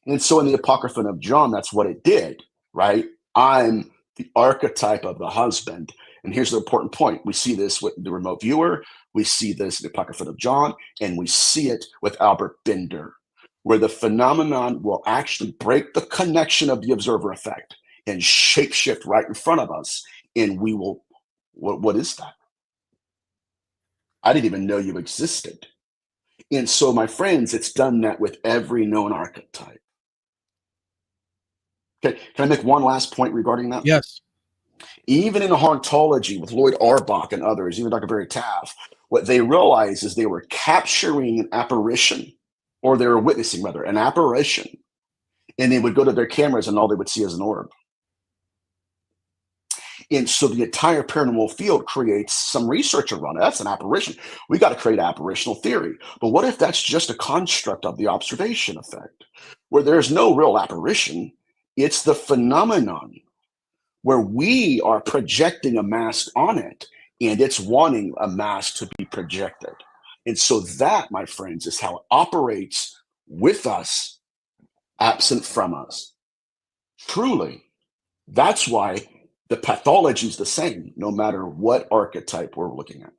And so in the Apocryphon of John, that's what it did, right? I'm the archetype of the husband. And here's the important point. We see this with the remote viewer. We see this in the Apocryphon of John, and we see it with Albert Bender, where the phenomenon will actually break the connection of the observer effect and shapeshift right in front of us. And we will, what is that? I didn't even know you existed. And so, my friends, it's done that with every known archetype. Okay, can I make one last point regarding that? Yes. Even in hauntology with Lloyd Auerbach and others, even Dr. Barry Taff, what they realized is they were capturing an apparition, or they were witnessing, rather, an apparition, and they would go to their cameras and all they would see is an orb. And so the entire paranormal field creates some research around it. That's an apparition. We got to create apparitional theory. But what if that's just a construct of the observation effect, where there's no real apparition? It's the phenomenon where we are projecting a mask on it, and it's wanting a mask to be projected. And so that, my friends, is how it operates with us, absent from us. Truly, that's why the pathology is the same, no matter what archetype we're looking at.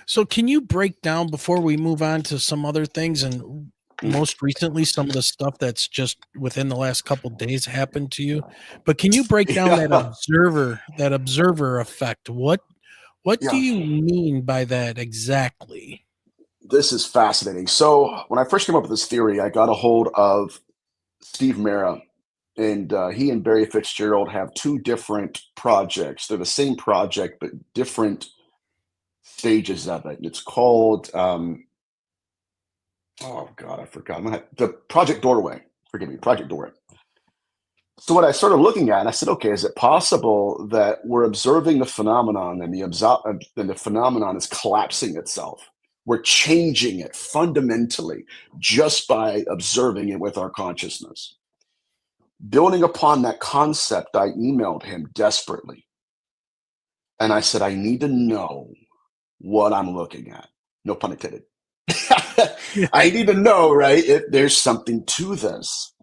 So can you break down, before we move on to some other things, and most recently some of the stuff that's just within the last couple of days happened to you, but can you break down that observer effect? What do you mean by that exactly? This is fascinating. So when I first came up with this theory, I got a hold of Steve Mera, and he and Barry Fitzgerald have 2 different projects. They're the same project, but different stages of it. It's called, oh God, I forgot. The Project Doorway. Forgive me, Project Doorway. So what I started looking at, I said, okay, is it possible that we're observing the phenomenon and the phenomenon is collapsing itself? We're changing it fundamentally just by observing it with our consciousness. Building upon that concept, I emailed him desperately. And I said, I need to know what I'm looking at. No pun intended. I need to know, right, if there's something to this.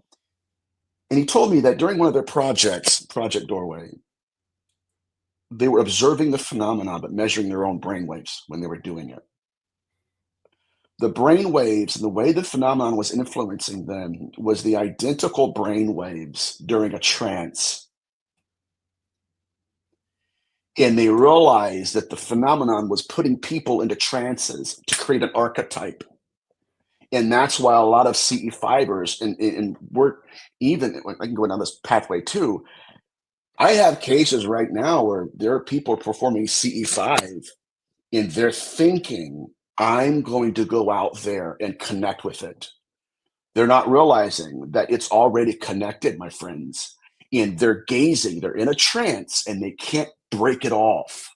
And he told me that during one of their projects, Project Doorway, they were observing the phenomenon, but measuring their own brainwaves when they were doing it. The brainwaves and the way the phenomenon was influencing them was the identical brainwaves during a trance. And they realized that the phenomenon was putting people into trances to create an archetype. And that's why a lot of CE5ers, and we're even, I can go down this pathway too. I have cases right now where there are people performing CE5 and they're thinking, I'm going to go out there and connect with it. They're not realizing that it's already connected, my friends. And they're gazing, they're in a trance, and they can't break it off.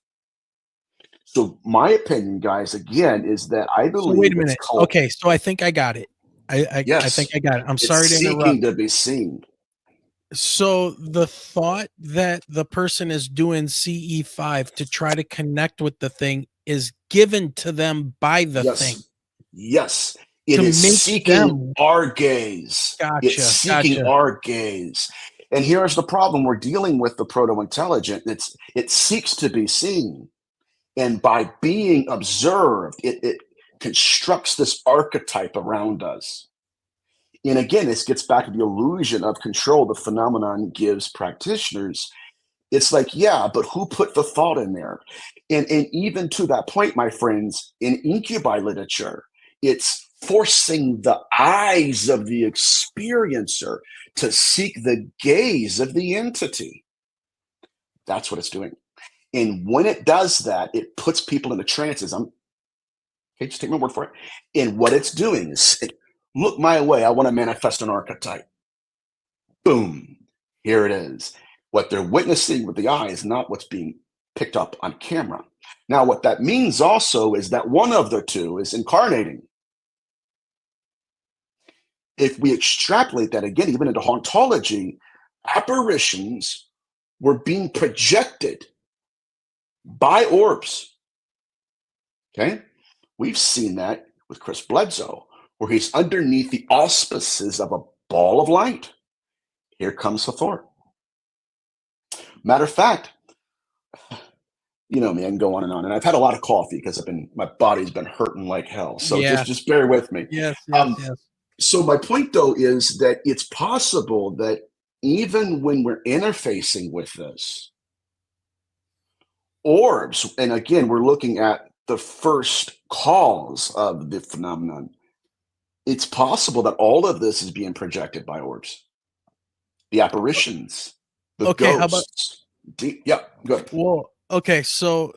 So my opinion, guys, again, is that I So wait believe a it's minute. called, Okay, so I think I got it. I think yes, I got it. I'm it's sorry to interrupt. seeking to be seen. So the thought that the person is doing CE5 to try to connect with the thing is given to them by the thing Yes, yes. It to is make seeking them. our gaze. It's Gotcha, seeking gotcha. our gaze. And here's the problem. We're dealing with the proto-intelligent. It seeks to be seen. And by being observed, it constructs this archetype around us. And again, this gets back to the illusion of control the phenomenon gives practitioners. It's like, yeah, but who put the thought in there? And even to that point, my friends, in incubi literature, it's forcing the eyes of the experiencer to seek the gaze of the entity. That's what it's doing. And when it does that, it puts people into trances. Okay, just take my word for it. And what it's doing is, look my way. I want to manifest an archetype. Boom. Here it is. What they're witnessing with the eye is not what's being picked up on camera. Now, what that means also is that one of the two is incarnating. If we extrapolate that again, even into hauntology, apparitions were being projected by orbs. Okay? We've seen that with Chris Bledsoe, where he's underneath the auspices of a ball of light. Here comes Hathor. Matter of fact, you know me, I can go on. And I've had a lot of coffee because my body's been hurting like hell. So Yeah. just bear with me. Yes. So my point though is that it's possible that even when we're interfacing with this, orbs, and again, we're looking at the first cause of the phenomenon, it's possible that all of this is being projected by orbs. The apparitions, the Okay, how about ghosts. Yeah, good. well, okay, so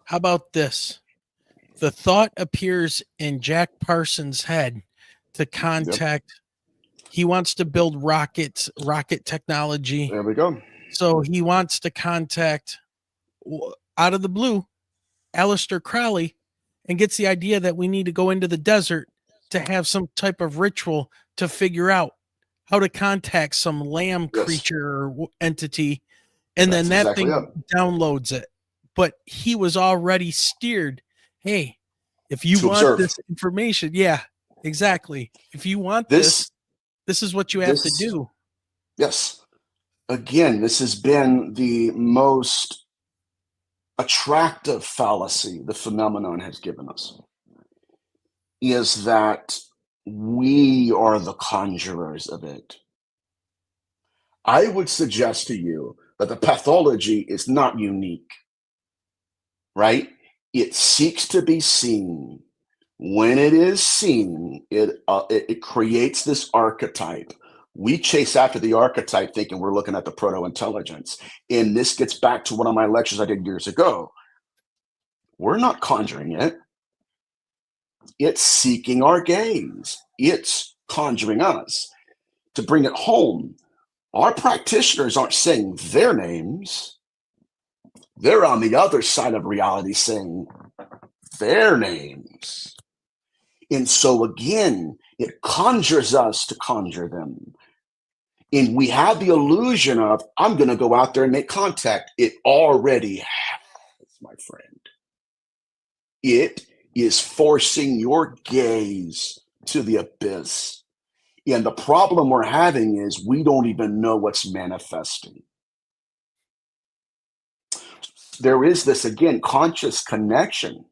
how about this? The thought appears in Jack Parsons' head to contact. He wants to build rocket technology. There we go. So he wants to contact out of the blue Aleister Crowley and gets the idea that we need to go into the desert to have some type of ritual to figure out how to contact some lamb creature or entity. And then that thing downloads it. But he was already steered. Hey, if you want this information, yeah, exactly. If you want this is what you have to do. Yes. Again, this has been the most attractive fallacy the phenomenon has given us, is that we are the conjurers of it. I would suggest to you that the pathology is not unique, right? It seeks to be seen. When it is seen, it creates this archetype. We chase after the archetype thinking we're looking at the proto-intelligence. And this gets back to one of my lectures I did years ago. We're not conjuring it. It's seeking our gaze. It's conjuring us. To bring it home, our practitioners aren't saying their names. They're on the other side of reality saying their names. And so again, it conjures us to conjure them. And we have the illusion of, I'm going to go out there and make contact. It already has, my friend. It is forcing your gaze to the abyss. And the problem we're having is we don't even know what's manifesting. There is this, again, conscious connection.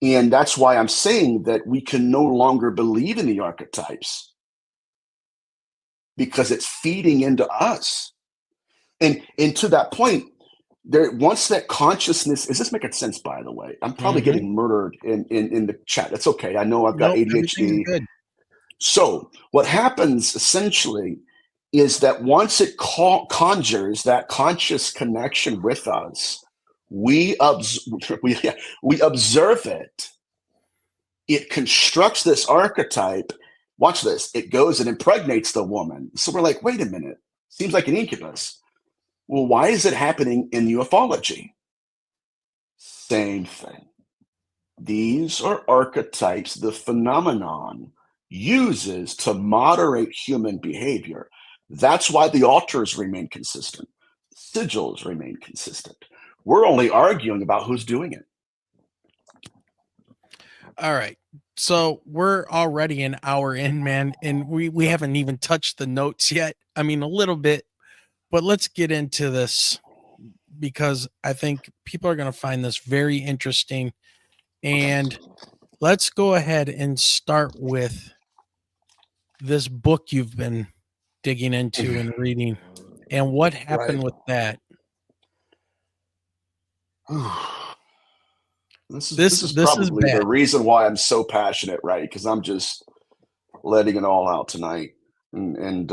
And that's why I'm saying that we can no longer believe in the archetypes, because it's feeding into us. And to that point, once that consciousness, is this making sense, by the way? I'm probably getting murdered in the chat. That's okay. I know I've got ADHD. Good. So what happens essentially is that once it conjures that conscious connection with us, we observe it. it constructs this archetype. Watch this. It goes and impregnates the woman. So we're like, wait a minute. Seems like an incubus. Well, why is it happening in ufology? Same thing. These are archetypes the phenomenon uses to moderate human behavior. That's why the altars remain consistent. Sigils remain consistent. We're only arguing about who's doing it. All right. So we're already an hour in, man, and we haven't even touched the notes yet. I mean, a little bit, but let's get into this because I think people are going to find this very interesting. And let's go ahead and start with this book you've been digging into and reading and what happened with that. This This is is probably bad. the reason why I'm so passionate, right? Because I'm just letting it all out tonight. And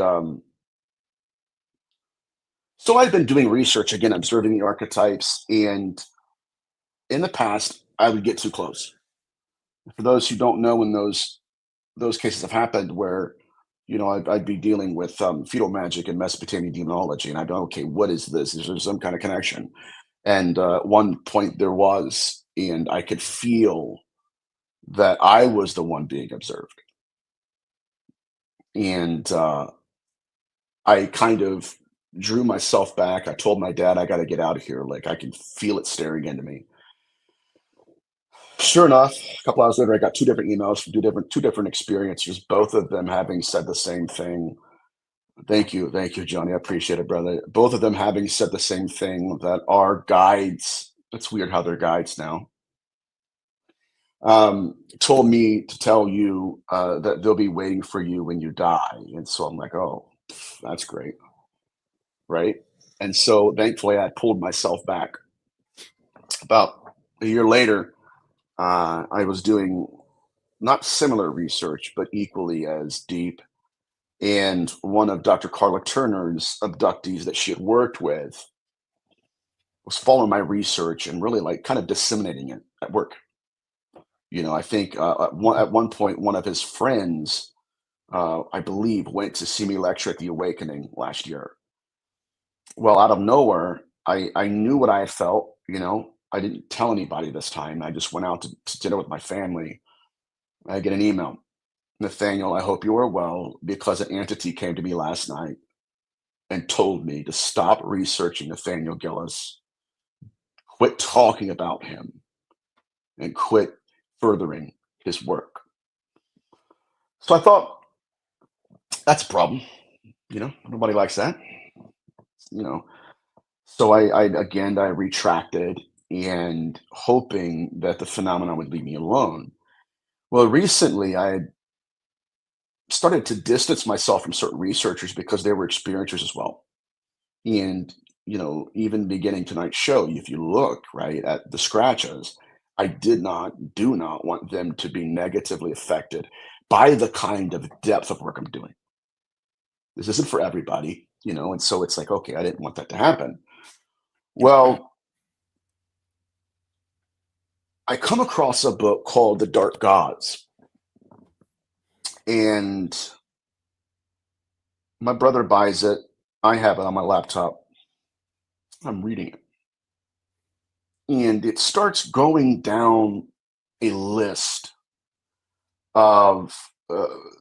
so I've been doing research again, observing the archetypes, and in the past, I would get too close. For those who don't know, when those cases have happened, where I'd be dealing with feudal magic and Mesopotamian demonology, and I'd go, okay, what is this? Is there some kind of connection? And at one point there was, and I could feel that I was the one being observed, and I kind of drew myself back. I told my dad, I got to get out of here. Like, I can feel it staring into me. Sure enough, a couple hours later, I got two different emails from two different experiencers, both of them having said the same thing. Thank you, Johnny. I appreciate it, brother. Both of them having said the same thing, that our guides. It's weird how they're guides now. Told me to tell you that they'll be waiting for you when you die, and so I'm like, oh, that's great, right? And so thankfully, I pulled myself back. About a year later, I was doing not similar research, but equally as deep. And one of Dr. Carla Turner's abductees that she had worked with was following my research and really like kind of disseminating it at work. I think at one point, one of his friends, I believe, went to see me lecture at the Awakening last year. Well, out of nowhere, I knew what I had felt. I didn't tell anybody this time. I just went out to dinner with my family. I get an email. Nathaniel, I hope you are well, because an entity came to me last night and told me to stop researching Nathaniel Gillis, quit talking about him, and quit furthering his work. So I thought, that's a problem. Nobody likes that. You know, so I retracted and hoping that the phenomenon would leave me alone. Well, recently I had started to distance myself from certain researchers because they were experiencers as well. And, even beginning tonight's show, if you look right at the scratches, I do not want them to be negatively affected by the kind of depth of work I'm doing. This isn't for everybody, and so it's like, okay, I didn't want that to happen. Well, I come across a book called The Dark Gods, and my brother buys it. I have it on my laptop. I'm reading it. And it starts going down a list of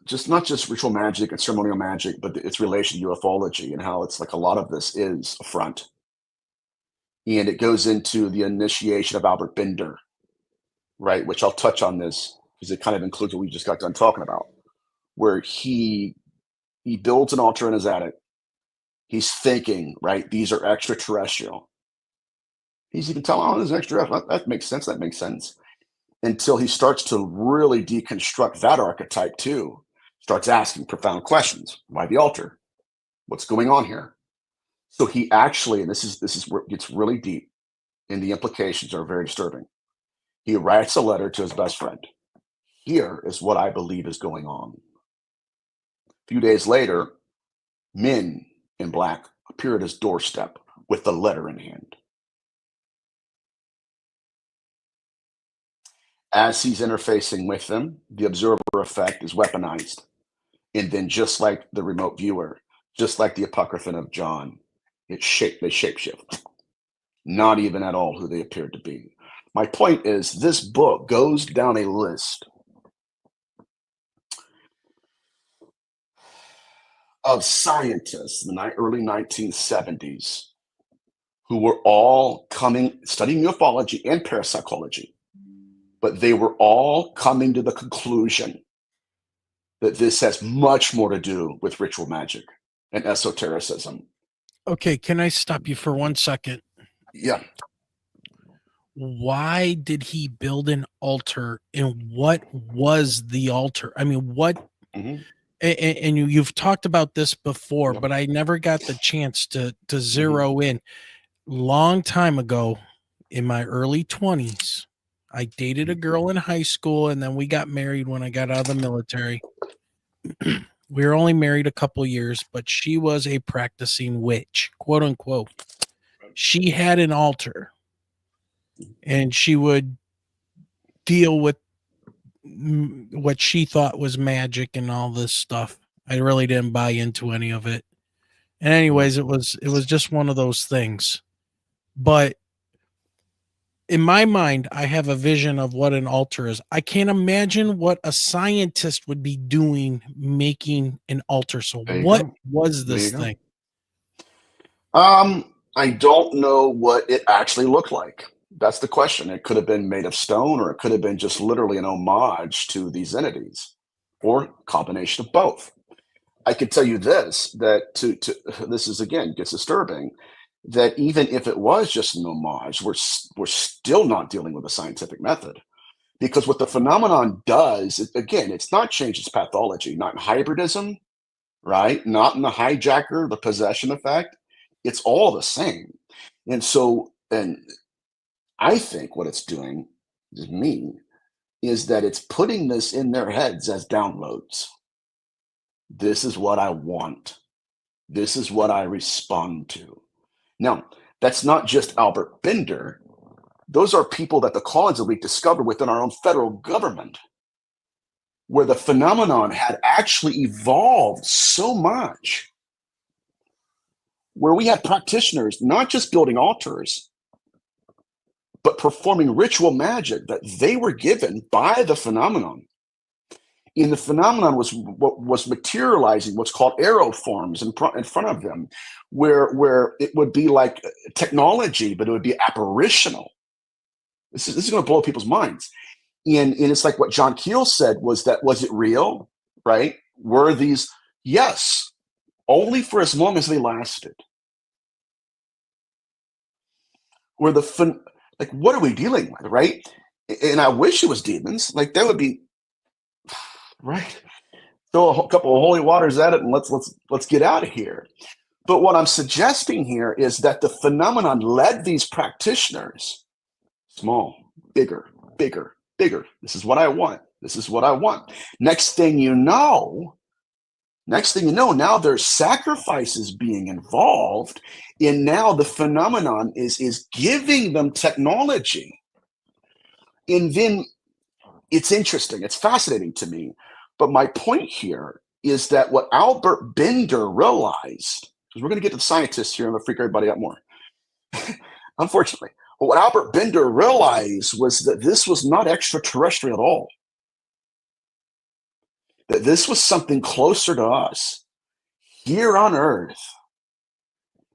just not just ritual magic and ceremonial magic, but its relation to ufology, and how it's like a lot of this is a front. And it goes into the initiation of Albert Binder, right? Which I'll touch on this because it kind of includes what we just got done talking about, where he builds an altar in his attic. He's thinking, right, these are extraterrestrial. He's even telling, oh, this is extraterrestrial. That makes sense. That makes sense. Until he starts to really deconstruct that archetype too, starts asking profound questions. Why the altar? What's going on here? So he actually, and this is where it gets really deep, and the implications are very disturbing. He writes a letter to his best friend. Here is what I believe is going on. A few days later, men in black appear at his doorstep with the letter in hand. As he's interfacing with them, the observer effect is weaponized. And then just like the remote viewer, just like the Apocryphon of John, they shapeshift. Not even at all who they appeared to be. My point is, this book goes down a list of scientists in the early 1970s who were all studying ufology and parapsychology, but they were all coming to the conclusion that this has much more to do with ritual magic and esotericism. Okay, can I stop you for 1 second? Yeah. Why did he build an altar, and what was the altar? I mean, what? Mhm. And you've talked about this before, Yep. but I never got the chance to zero in. Long time ago, in my early 20s, I dated a girl in high school, and then we got married when I got out of the military. We were only married a couple years, but she was a practicing witch, quote unquote. She had an altar, and she would deal with what she thought was magic and all this stuff. I really didn't buy into any of it. And anyways, it was just one of those things. But in my mind, I have a vision of what an altar is. I can't imagine what a scientist would be doing making an altar. So There you what go. was There this you go. thing? I don't know what it actually looked like. That's the question. It could have been made of stone, or it could have been just literally an homage to these entities, or a combination of both. I could tell you this, that this is, again, gets disturbing, that even if it was just an homage, we're still not dealing with a scientific method. Because what the phenomenon does, again, it's not change its pathology, not in hybridism, right? Not in the hijacker, the possession effect. It's all the same. And so, and I think what it's doing, is me, is that it's putting this in their heads as downloads. This is what I want. This is what I respond to. Now, that's not just Albert Bender. Those are people that the Collins elite discovered within our own federal government, where the phenomenon had actually evolved so much, where we had practitioners not just building altars, but performing ritual magic that they were given by the phenomenon. And the phenomenon was materializing what's called arrow forms in front of them, where it would be like technology, but it would be apparitional. This is going to blow people's minds. And it's like what John Keel said, was it real, right? Were these? Yes, only for as long as they lasted. Were like, what are we dealing with, right? And I wish it was demons. Like, that would be right. Throw a couple of holy waters at it, and let's get out of here. But what I'm suggesting here is that the phenomenon led these practitioners, small, bigger, bigger, bigger. This is what I want. This is what I want. Next thing you know, now there's sacrifices being involved, and now the phenomenon is giving them technology. And then it's interesting. It's fascinating to me. But my point here is that what Albert Bender realized, because we're going to get to the scientists here, I'm going to freak everybody out more, unfortunately. But what Albert Bender realized was that this was not extraterrestrial at all. That this was something closer to us here on Earth,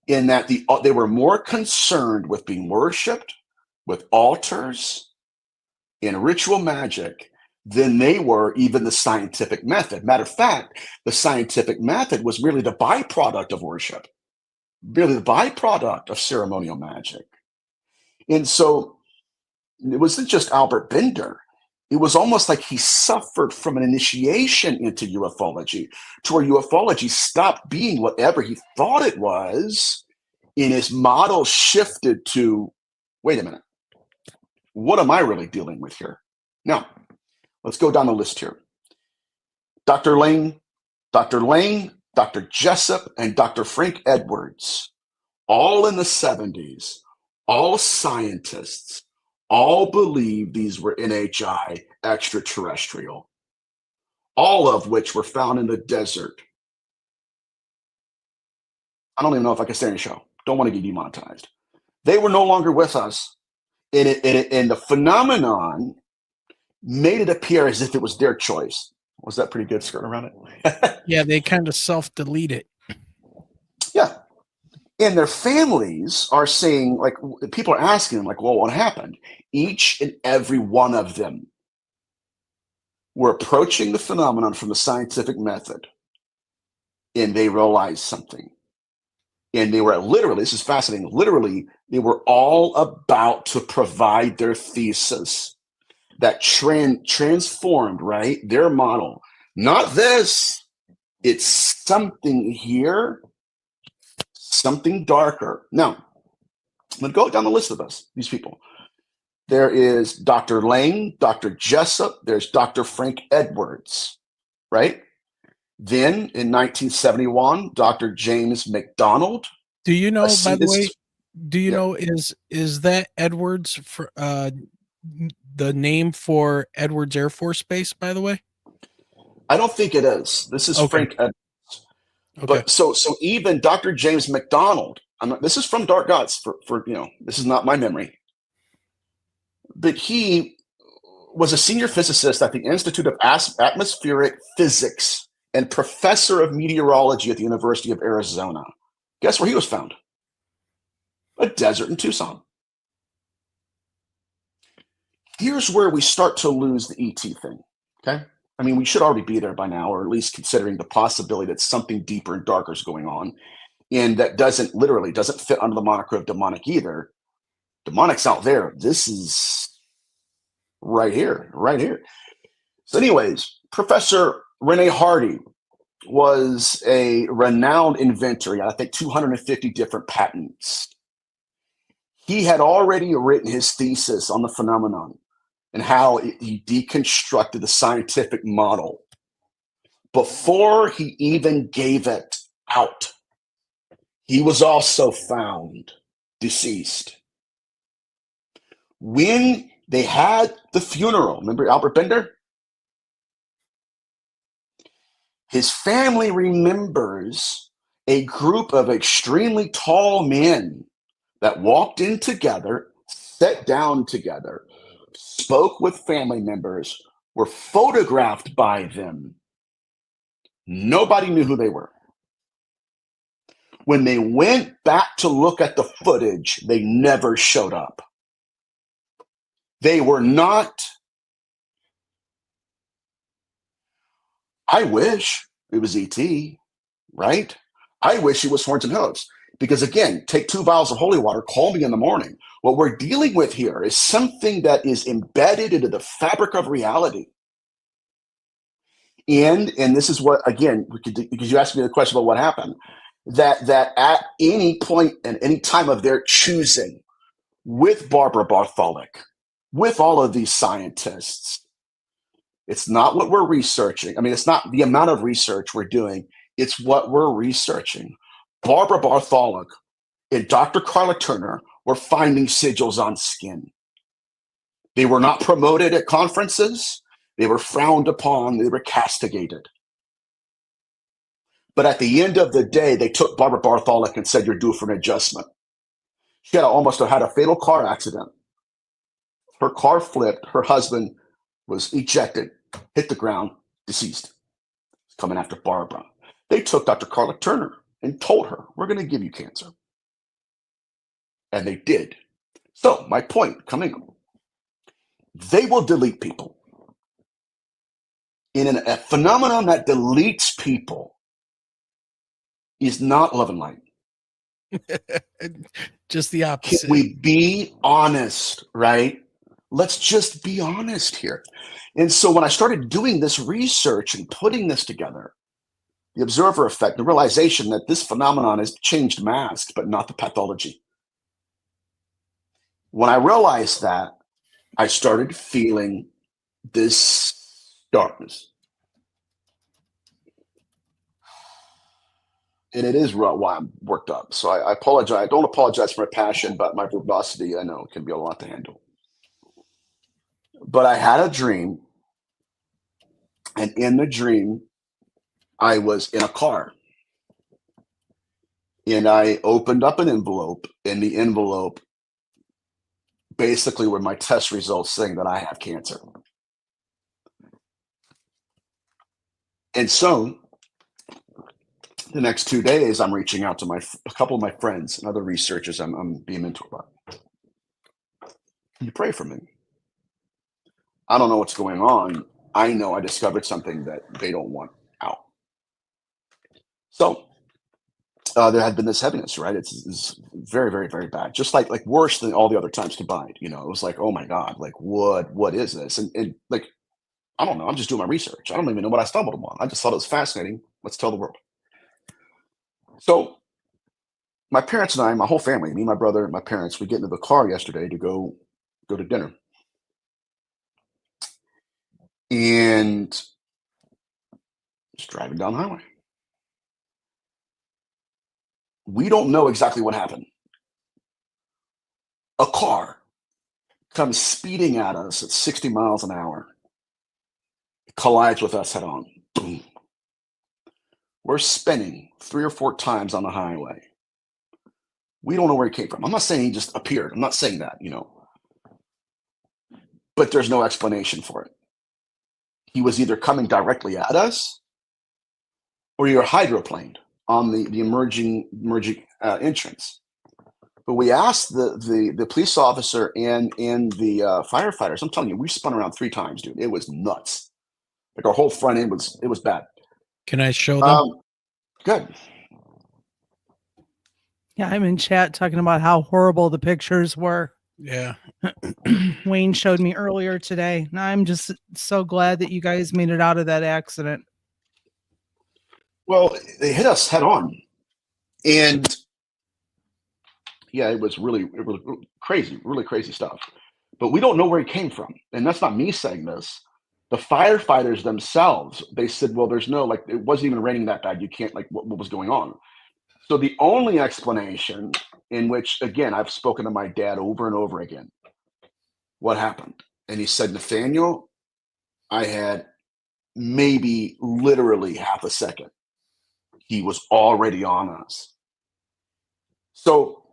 in that they were more concerned with being worshipped, with altars and ritual magic, than they were even the scientific method. Matter of fact, the scientific method was merely the byproduct of worship, merely the byproduct of ceremonial magic. And so it wasn't just Albert Bender. It was almost like he suffered from an initiation into ufology, to where ufology stopped being whatever he thought it was, and his model shifted to, wait a minute, what am I really dealing with here? Now, let's go down the list here. Dr. Lane, Dr. Jessup, and Dr. Frank Edwards, all in the 70s, all scientists, all believed these were NHI extraterrestrial, all of which were found in the desert. I don't even know if I can stay on the show. Don't want to get demonetized. They were no longer with us. And the phenomenon made it appear as if it was their choice. Was that pretty good skirting around it? Yeah, they kind of self-delete it. Yeah. And their families are saying, like, people are asking them, like, well, what happened? Each and every one of them were approaching the phenomenon from the scientific method, and they realized something. And they were literally, this is fascinating, literally, they were all about to provide their thesis that transformed, right, their model. Not this, it's something here, something darker. Now, I'm going to go down the list of these people. There is Dr. Lang, Dr. Jessup, there's Dr. Frank Edwards, right? Then in 1971, Dr. James McDonald. Do you know, by the way, do you know, is that Edwards for the name for Edwards Air Force Base, by the way? I don't think it is. This is Frank Edwards. Okay. But so even Dr. James McDonald, this is from Dark Gods for this is not my memory. But he was a senior physicist at the Institute of Atmospheric Physics and professor of meteorology at the University of Arizona. Guess where he was found? A desert in Tucson. Here's where we start to lose the ET thing, okay? I mean, we should already be there by now, or at least considering the possibility that something deeper and darker is going on, and that doesn't fit under the moniker of demonic either. Demonic's out there. This is right here. So anyways, Professor Rene Hardy was a renowned inventor. He had, I think, 250 different patents. He had already written his thesis on the phenomenon and how he deconstructed the scientific model before he even gave it out. He was also found deceased. When they had the funeral, remember Albert Bender? His family remembers a group of extremely tall men that walked in together, sat down together, spoke with family members, were photographed by them. Nobody knew who they were. When they went back to look at the footage, they never showed up. They were not. I wish it was ET, right? I wish it was Horns and Hooves. Because again, take 2 vials of holy water, call me in the morning. What we're dealing with here is something that is embedded into the fabric of reality. And this is what, again, because you asked me the question about what happened, that at any point and any time of their choosing, with Barbara Bartholomew, with all of these scientists, it's not what we're researching. I mean, it's not the amount of research we're doing. It's what we're researching. Barbara Bartholomew and Dr. Carla Turner were finding sigils on skin. They were not promoted at conferences. They were frowned upon. They were castigated. But at the end of the day, they took Barbara Bartholomew and said, you're due for an adjustment. She almost had a fatal car accident. Her car flipped. Her husband was ejected, hit the ground, deceased. Coming after Barbara. They took Dr. Carla Turner and told her, we're going to give you cancer. And they did. So my point coming up, they will delete people. In a phenomenon that deletes people is not love and light. Just the opposite. Can we be honest, right? Let's just be honest here. And so when I started doing this research and putting this together, the observer effect, the realization that this phenomenon has changed mask, but not the pathology. When I realized that, I started feeling this darkness. And it is why I'm worked up. So I apologize. I don't apologize for my passion, but my verbosity, I know, can be a lot to handle. But I had a dream, and in the dream, I was in a car, and I opened up an envelope, and the envelope basically were my test results saying that I have cancer. And so the next 2 days, I'm reaching out to a couple of my friends and other researchers I'm being mentored by. Can you pray for me? I don't know what's going on. I know I discovered something that they don't want out. So there had been this heaviness, right? It's very, very, very bad. Just like worse than all the other times combined. It was like, oh my God, like what is this? And like, I don't know. I'm just doing my research. I don't even know what I stumbled upon. I just thought it was fascinating. Let's tell the world. So my parents and I, my whole family, me, my brother, my parents, we get into the car yesterday to go to dinner. And just driving down the highway. We don't know exactly what happened. A car comes speeding at us at 60 miles an hour, collides with us head on. Boom. We're spinning 3 or 4 times on the highway. We don't know where he came from. I'm not saying he just appeared. I'm not saying that, but there's no explanation for it. He was either coming directly at us, or you're hydroplaned on the emerging entrance. But we asked the police officer and the firefighters. I'm telling you, we spun around 3 times, dude. It was nuts. Like our whole front end was bad. Can I show them? Good. Yeah, I'm in chat talking about how horrible the pictures were. Yeah. Wayne showed me earlier today. And I'm just so glad that you guys made it out of that accident. Well, they hit us head on. And yeah, it was really crazy, really crazy stuff. But we don't know where he came from. And that's not me saying this. The firefighters themselves, they said, well, there's no, it wasn't even raining that bad. You can't, what was going on? So the only explanation, in which, again, I've spoken to my dad over and over again, what happened? And he said, Nathaniel, I had maybe literally half a second. He was already on us. So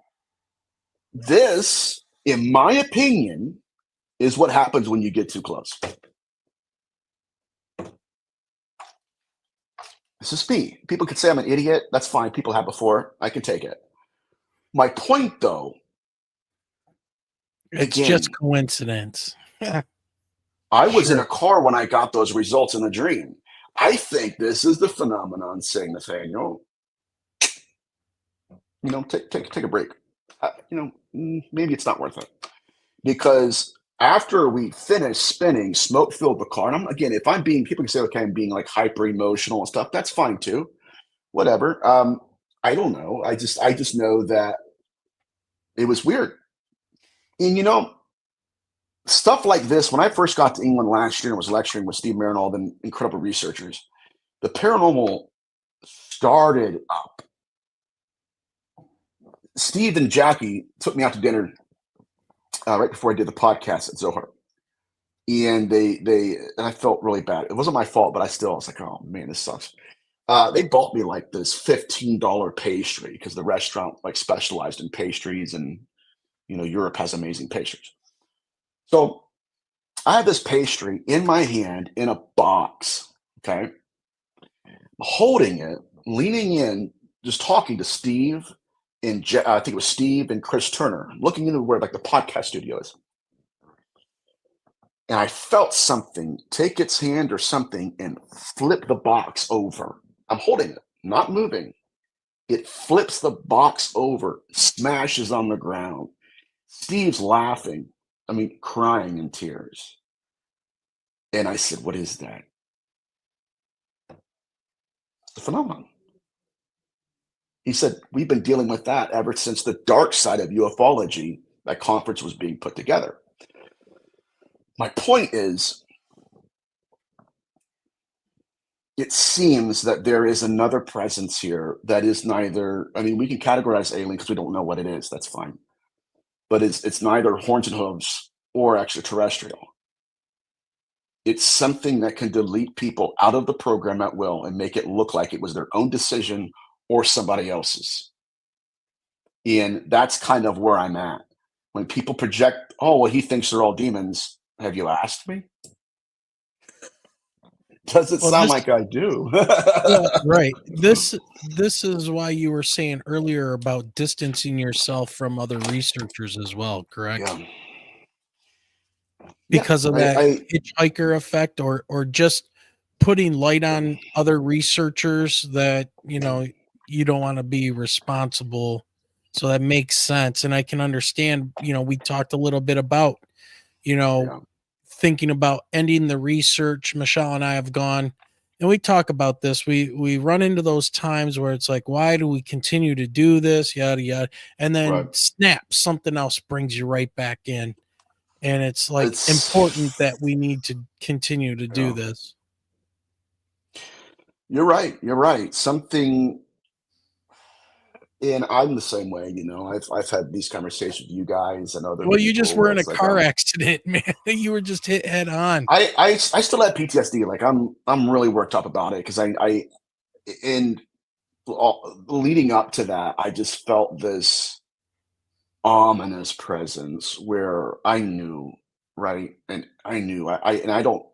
this, in my opinion, is what happens when you get too close. This is me. People could say I'm an idiot. That's fine. People have before. I can take it. My point, though, It's again, just coincidence. I was in a car when I got those results in a dream. I think this is the phenomenon saying, Nathaniel, take a break. Maybe it's not worth it. Because after we finished spinning, smoke filled the car. And if I'm being, people can say, okay, I'm being like hyper emotional and stuff. That's fine too. Whatever. I don't know. I just know that it was weird. And stuff like this, when I first got to England last year and was lecturing with Steve Marinol and incredible researchers, the paranormal started up. Steve and Jackie took me out to dinner right before I did the podcast at Zohar. And and I felt really bad. It wasn't my fault, but I was like, oh man, this sucks. They bought me this $15 pastry because the restaurant specialized in pastries, and Europe has amazing pastries. So I have this pastry in my hand in a box, okay? Holding it, leaning in, just talking to Steve and I think it was Steve and Chris Turner, looking into where the podcast studio is. And I felt something take its hand or something and flip the box over. I'm holding it, not moving. It flips the box over, smashes on the ground. Steve's laughing, crying in tears. And I said, what is that? The phenomenon. He said, we've been dealing with that ever since the dark side of ufology, that conference was being put together. My point is, it seems that there is another presence here that is neither, we can categorize alien because we don't know what it is. That's fine. But it's neither horns and hooves or extraterrestrial. It's something that can delete people out of the program at will and make it look like it was their own decision or somebody else's. And that's kind of where I'm at. When people project, oh, well, he thinks they're all demons. Have you asked me? Does it Well, sound this like I do? well, right. This is why you were saying earlier about distancing yourself from other researchers as well, correct? Yeah. Yeah. Because of that I hitchhiker effect, or just putting light on other researchers that, you don't want to be responsible. So that makes sense. And I can understand, we talked a little bit about, you know, yeah. thinking about ending the research. Michelle and I have gone and we talk about this. We run into those times where it's like, why do we continue to do this? Yada yada. And Right. then snap, something else brings you right back in. And it's like important It's that we need to continue to do yeah. this. You're right. You're right. Something, and I'm the same way. I've had these conversations with you guys and other Well, you just people were where in a it's like car accident, man. You were just hit head on. I still have PTSD. Like I'm really worked up about it because I and leading up to that, I just felt this ominous presence where I knew, right? And I knew and I don't,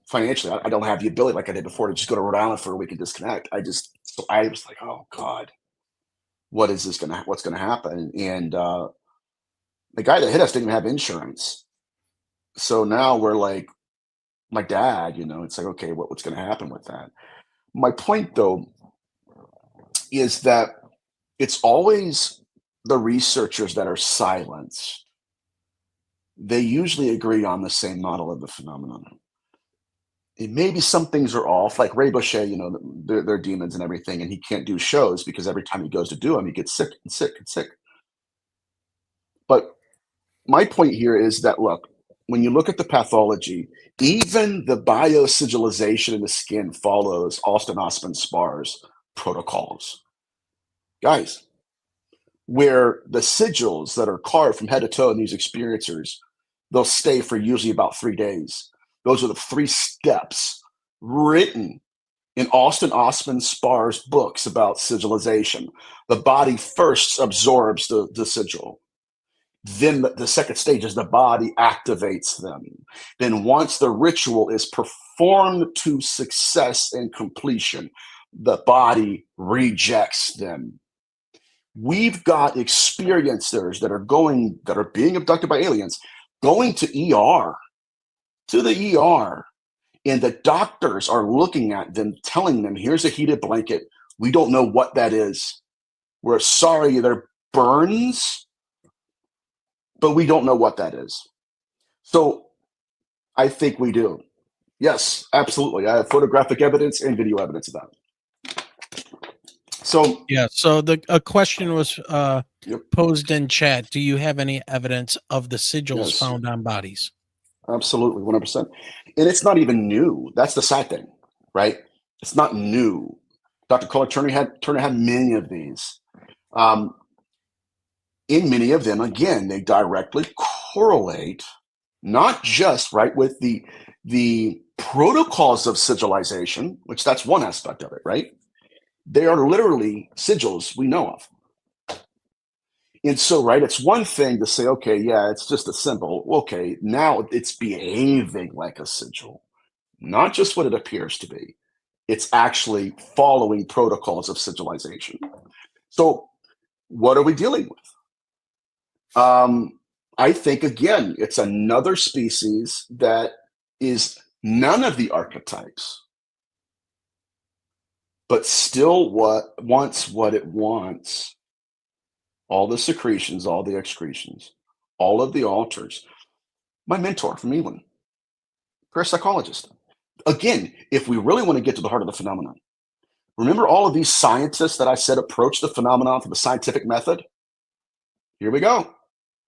financially, I don't have the ability like I did before to just go to Rhode Island for a week and disconnect. So I was like, oh God, what's gonna happen? And the guy that hit us didn't even have insurance. So now we're like, my dad, it's like, okay, what's gonna happen with that? My point though is that it's always the researchers that are silenced. They usually agree on the same model of the phenomenon. And maybe some things are off, like Ray Boucher, they're demons and everything, and he can't do shows because every time he goes to do them, he gets sick and sick and sick. But my point here is that, look, when you look at the pathology, even the biosigilization in the skin follows Austin Osman Spar's protocols. Guys, where the sigils that are carved from head to toe in these experiencers, they'll stay for usually about 3 days. Those are the 3 steps written in Austin Osman Spar's books about sigilization. The body first absorbs the sigil. Then the second stage is the body activates them. Then once the ritual is performed to success and completion, the body rejects them. We've got experiencers that are being abducted by aliens, going to the ER, and the doctors are looking at them, telling them, here's a heated blanket. We don't know what that is. We're sorry, they're burns, but we don't know what that is. So I think we do. Yes, absolutely. I have photographic evidence and video evidence of that. So Yeah. So a question was yep, posed in chat. Do you have any evidence of the sigils yes, found on bodies? absolutely, 100%. And it's not even new. That's the sad thing, right? It's not new. Dr. Kohler Turner had many of these. In many of them, again, they directly correlate not just right with the protocols of sigilization, which that's one aspect of it, right? They are literally sigils we know of. And so, right, it's one thing to say, okay, yeah, it's just a symbol. Okay, now it's behaving like a sigil, not just what it appears to be. It's actually following protocols of sigilization. So, what are we dealing with? I think, again, it's another species that is none of the archetypes, but still wants what it wants. All the secretions, all the excretions, all of the altars. My mentor from England, parapsychologist. Again, if we really want to get to the heart of the phenomenon, remember all of these scientists that I said approach the phenomenon from the scientific method? Here we go.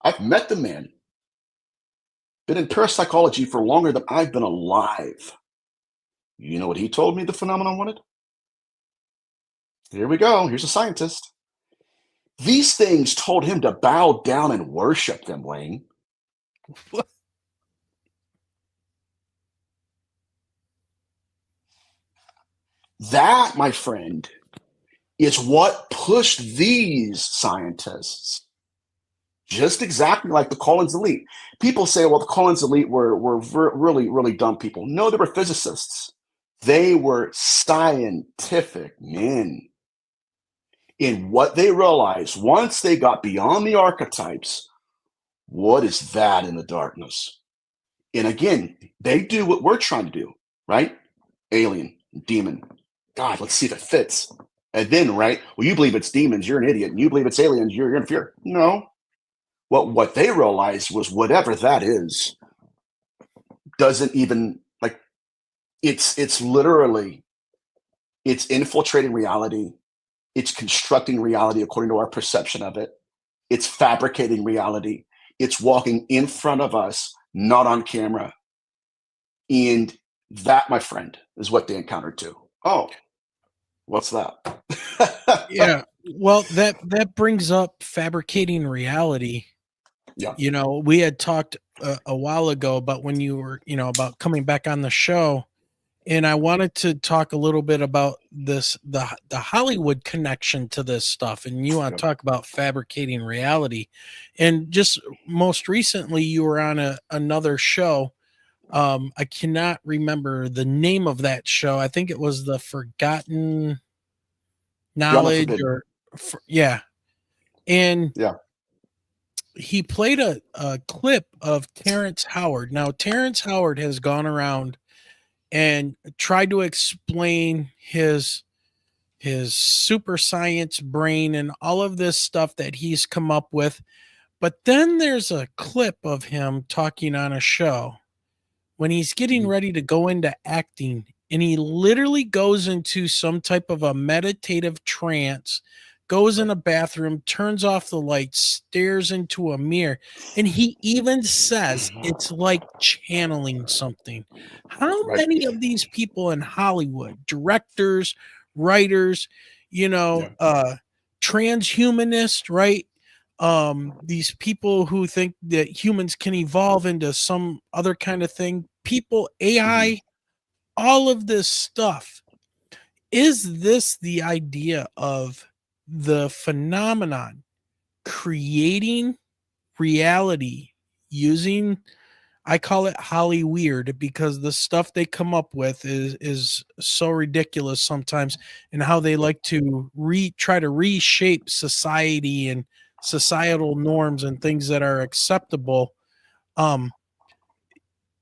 I've met the man, been in parapsychology for longer than I've been alive. You know what he told me the phenomenon wanted? Here we go. Here's a scientist. These things told him to bow down and worship them, Wayne. What? That, my friend, is what pushed these scientists, just exactly like the Collins elite. People say, well, the Collins elite were really, really dumb people. No, they were physicists. They were scientific men. In what they realized once they got beyond the archetypes, what is that in the darkness? And again, they do what we're trying to do, right? Alien, demon. God, let's see if it fits. And then, right? Well, you believe it's demons, you're an idiot. And you believe it's aliens, you're in fear. No. What they realized was whatever that is doesn't even like it's literally it's infiltrating reality. It's constructing reality according to our perception of it. It's fabricating reality. It's walking in front of us, not on camera. And that, my friend, is what they encountered too. Oh, what's that? Yeah. Well, that brings up fabricating reality. Yeah. You know, we had talked a while ago about when you were, about coming back on the show, and I wanted to talk a little bit about the Hollywood connection to this stuff, and you want Yeah. to talk about fabricating reality. And just most recently you were on another show. I cannot remember the name of that show. I think it was the Forgotten Beyond the Knowledge, Forbidden. yeah. And Yeah. he played a clip of Terrence Howard. Now, Terrence Howard has gone around and tried to explain his super science brain and all of this stuff that he's come up with. But then there's a clip of him talking on a show when he's getting ready to go into acting, and he literally goes into some type of a meditative trance, goes in a bathroom, turns off the lights, stares into a mirror, and he even says it's like channeling something. How Right. many of these people in Hollywood, directors, writers, Yeah. transhumanists, right? These people who think that humans can evolve into some other kind of thing, people, AI, all of this stuff. Is this the idea of the phenomenon creating reality using, I call it Holly weird, because the stuff they come up with is so ridiculous sometimes, and how they like to try to reshape society and societal norms and things that are acceptable. um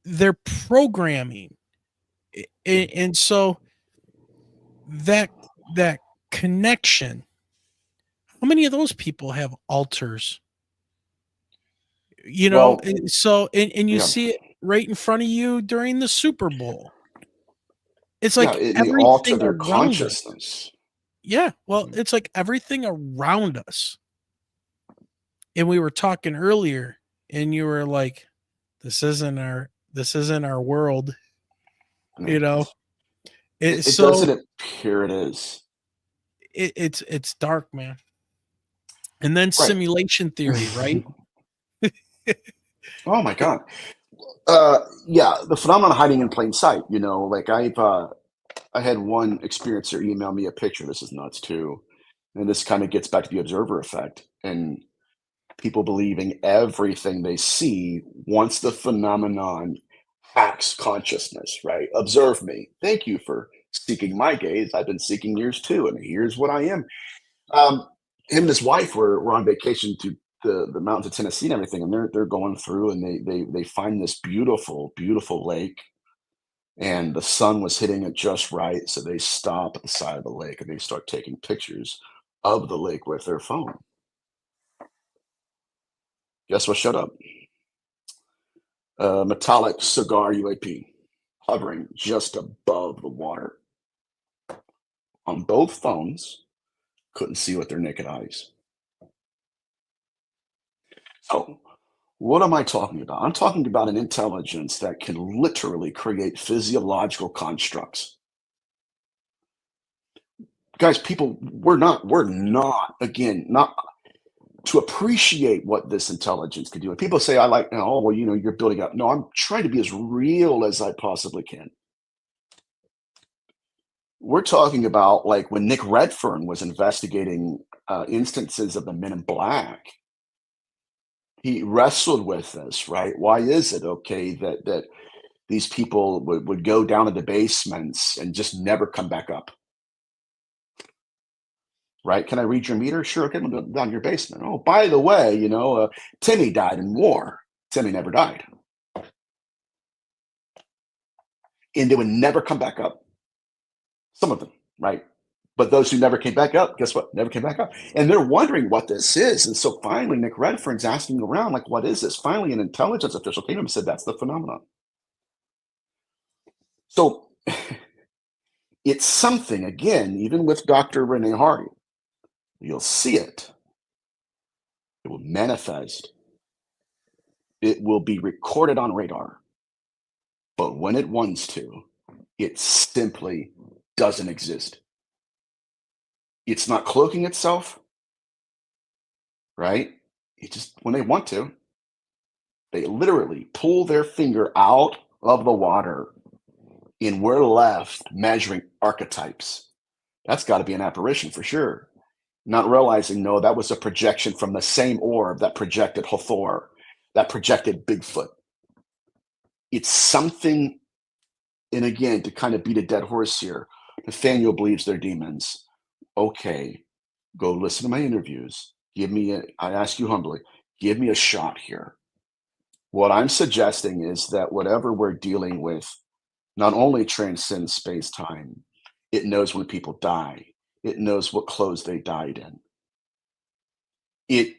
they're programming, and so that connection, how many of those people have altars? Well, So and you yeah. see it right in front of you during the Super Bowl. It's Yeah. like They alter everything their around us. consciousness. Yeah, well, it's like everything around us. And we were talking earlier, and you were like, this isn't our world, No. you know. It So doesn't appear it is. it's dark, man. And then Right. simulation theory, right? Oh my God. Yeah, the phenomenon hiding in plain sight. Like I had one experiencer email me a picture. This is nuts too, and this kind of gets back to the observer effect and people believing everything they see once the phenomenon hacks consciousness. Right? Observe me. Thank you for seeking my gaze. I've been seeking yours too, and here's what I am. Um, Him and his wife were on vacation to the mountains of Tennessee and everything, and they're going through and they find this beautiful, beautiful lake, and the sun was hitting it just right. So they stop at the side of the lake and they start taking pictures of the lake with their phone. Guess what showed up? A metallic cigar UAP hovering just above the water on both phones. Couldn't see with their naked eyes. So, what am I talking about? I'm talking about an intelligence that can literally create physiological constructs. Guys, people, we're not, again, not to appreciate what this intelligence can do. And people say, oh, well, you're building up. No, I'm trying to be as real as I possibly can. We're talking about like when Nick Redfern was investigating instances of the Men in Black. He wrestled with this, right? Why is it okay that these people would go down into basements and just never come back up? Right? Can I read your meter? Sure, okay, we'll go down to your basement. Oh, by the way, Timmy died in war. Timmy never died. And they would never come back up. Some of them, right? But those who never came back up, guess what? Never came back up. And they're wondering what this is. And so finally, Nick Redfern's asking around, like, what is this? Finally, an intelligence official came to him and said, that's the phenomenon. So it's something, again, even with Dr. Renee Hardy, you'll see it. It will manifest. It will be recorded on radar. But when it wants to, it simply doesn't exist. It's not cloaking itself, right? It just, when they want to, they literally pull their finger out of the water and we're left measuring archetypes. That's got to be an apparition for sure. Not realizing, no, that was a projection from the same orb that projected Hathor, that projected Bigfoot. It's something, and again, to kind of beat a dead horse here, Nathaniel believes they're demons. Okay, go listen to my interviews. I ask you humbly, give me a shot here. What I'm suggesting is that whatever we're dealing with not only transcends space-time, it knows when people die. It knows what clothes they died in. It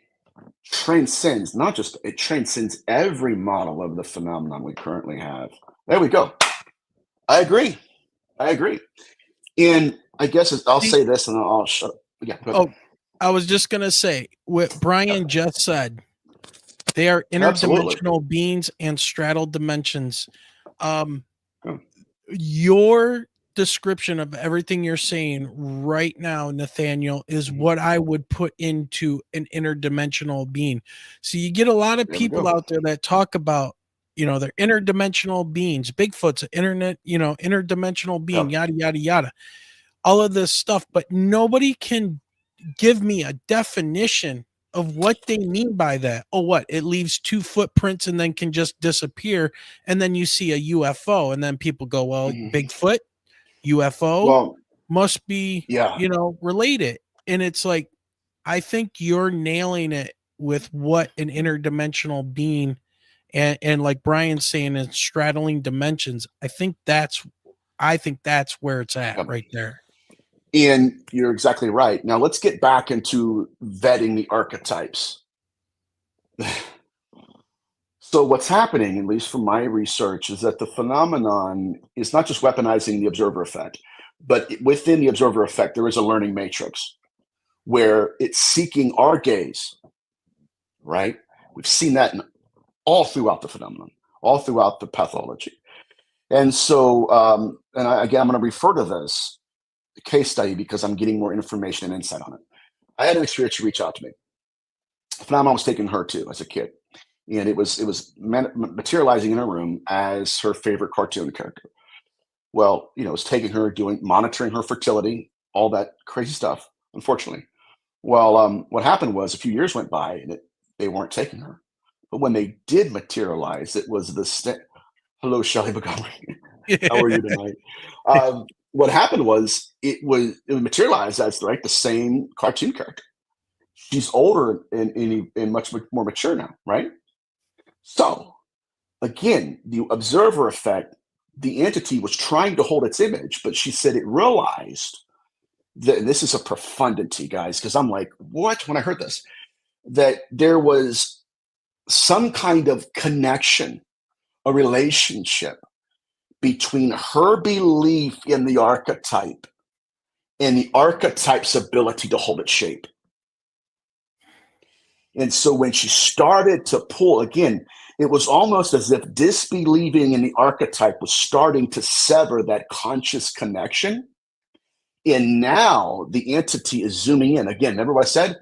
transcends, it transcends every model of the phenomenon we currently have. There we go. I agree. And I guess I'll say this and I'll shut up. Yeah, go ahead. Oh, I was just going to say what Brian just said. They are interdimensional beings and straddle dimensions. Your description of everything you're saying right now, Nathaniel, is what I would put into an interdimensional being. So you get a lot of people out there that talk about, they're interdimensional beings. Bigfoot's an interdimensional being, yada, yada, yada. All of this stuff, but nobody can give me a definition of what they mean by that. Oh, what? It leaves 2 footprints and then can just disappear. And then you see a UFO. And then people go, well, Bigfoot, UFO must be, related. And it's like, I think you're nailing it with what an interdimensional being and like Brian's saying, is straddling dimensions. I think that's where it's at right there. And you're exactly right. Now let's get back into vetting the archetypes. So what's happening, at least from my research, is that the phenomenon is not just weaponizing the observer effect, but within the observer effect, there is a learning matrix where it's seeking our gaze, right? We've seen that all throughout the phenomenon, all throughout the pathology. And so, again, I'm going to refer to this case study because I'm getting more information and insight on it. I had an experience reach out to me. The phenomenon was taking her too as a kid, and it was materializing in her room as her favorite cartoon character. Well, it was taking her, monitoring her fertility, all that crazy stuff. Unfortunately, well, what happened was a few years went by and they weren't taking her, but when they did materialize, it was hello, Shelley Montgomery. How are you tonight? What happened was it materialized as the same cartoon character. She's older and much more mature now, right? So again, the observer effect, the entity was trying to hold its image, but she said it realized that this is a profundity, guys, because I'm like, what? When I heard this, that there was some kind of connection, a relationship between her belief in the archetype and the archetype's ability to hold its shape. And so when she started to pull, again, it was almost as if disbelieving in the archetype was starting to sever that conscious connection. And now the entity is zooming in. Again, remember what I said?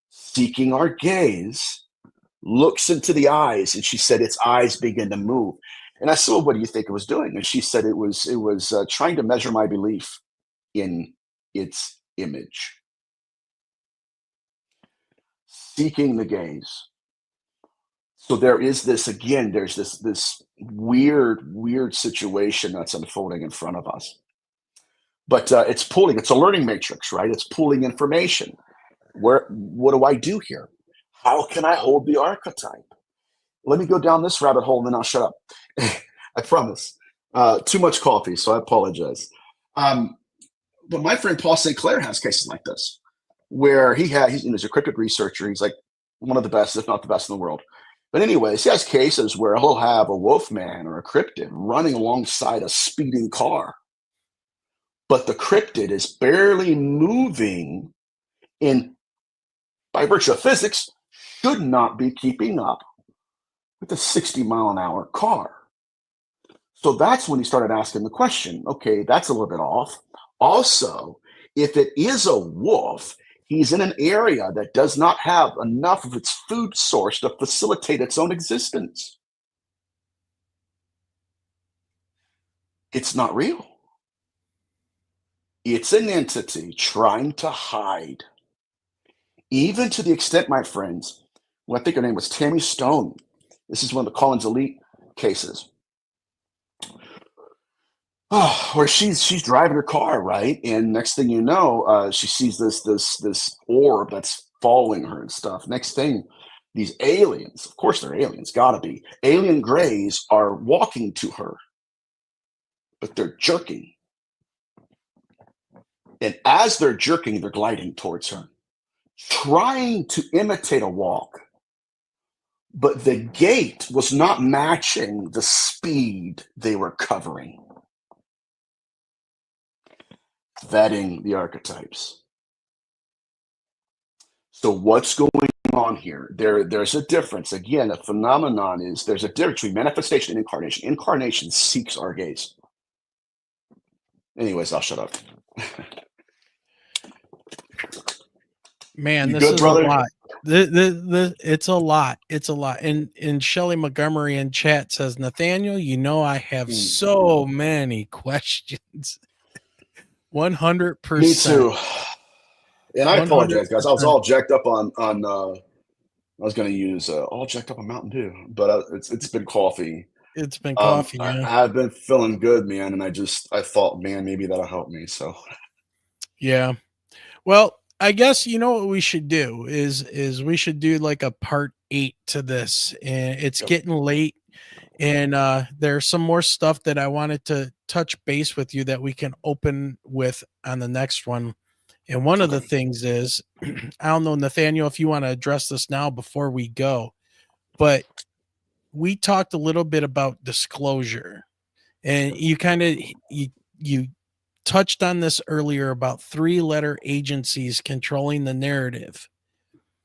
Seeking our gaze, looks into the eyes, and she said its eyes begin to move. And I said, well, what do you think it was doing? And she said it was trying to measure my belief. in its image. Seeking the gaze. So there is this, again, there's this weird situation that's unfolding in front of us. But it's a learning matrix, right? It's pulling information. What do I do here? How can I hold the archetype? Let me go down this rabbit hole and then I'll shut up. I promise. Too much coffee, so I apologize. But my friend Paul St. Clair has cases like this, where he's a cryptid researcher. He's like one of the best, if not the best in the world. But anyways, he has cases where he'll have a wolfman or a cryptid running alongside a speeding car, but the cryptid is barely moving, and by virtue of physics, should not be keeping up with a 60-mile-an-hour car. So that's when he started asking the question, okay, that's a little bit off. Also, if it is a wolf, he's in an area that does not have enough of its food source to facilitate its own existence. It's not real. It's an entity trying to hide. Even to the extent, my friends, well, I think her name was Tammy Stone. This is one of the Collins Elite cases. Where she's driving her car, right? And next thing you know, she sees this orb that's following her and stuff. Next thing, these aliens, of course they're aliens, gotta be. Alien greys are walking to her, but they're jerking. And as they're jerking, they're gliding towards her, trying to imitate a walk. But the gait was not matching the speed they were covering. Vetting the archetypes. So what's going on here? There's a difference. Again, the phenomenon is there's a difference between manifestation and incarnation. Incarnation seeks our gaze. Anyways, I'll shut up. Man, You this good, is brother? a lot. It's a lot. It's a lot. And Shelley Montgomery in chat says, Nathaniel, I have so many questions. 100%. Me too. And I apologize, guys. I was all jacked up on I was going to use all jacked up on Mountain Dew, but it's been coffee. It's been coffee. Yeah. I've been feeling good, man, and I thought, man, maybe that'll help me. So, yeah. Well, I guess what we should do is we should do like a part 8 to this, and it's getting late, and there's some more stuff that I wanted to touch base with you that we can open with on the next one. And one of the things is, I don't know, Nathaniel, if you want to address this now before we go, but we talked a little bit about disclosure, and you kind of you touched on this earlier about 3-letter agencies controlling the narrative.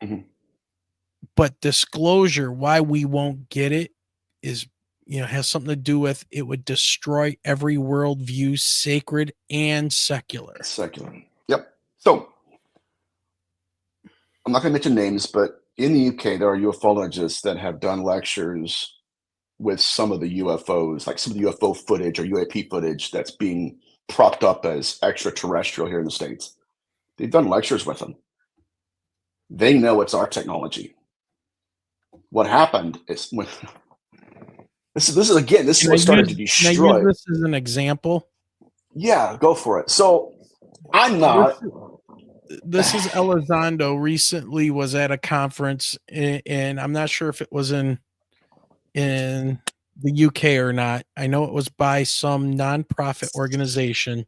Mm-hmm. But disclosure, why we won't get it, is has something to do with it would destroy every worldview, sacred and secular. Yep. So I'm not going to mention names, but in the UK, there are ufologists that have done lectures with some of the UFOs, like some of the UFO footage or UAP footage that's being propped up as extraterrestrial here in the States. They've done lectures with them. They know it's our technology. What happened is when this is what started to destroy. Can I use this as an example? Yeah, go for it. So I'm not. This is Elizondo recently was at a conference, and I'm not sure if it was in the UK or not. I know it was by some nonprofit organization,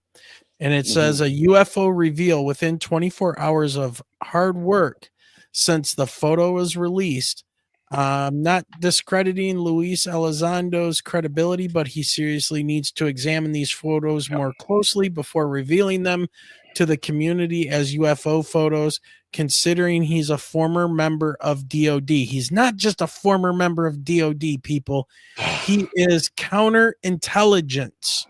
and it says a UFO reveal within 24 hours of hard work since the photo was released. Not discrediting Luis Elizondo's credibility, but he seriously needs to examine these photos more closely before revealing them to the community as UFO photos, considering he's a former member of DOD. He's not just a former member of DOD, people. He is counterintelligence.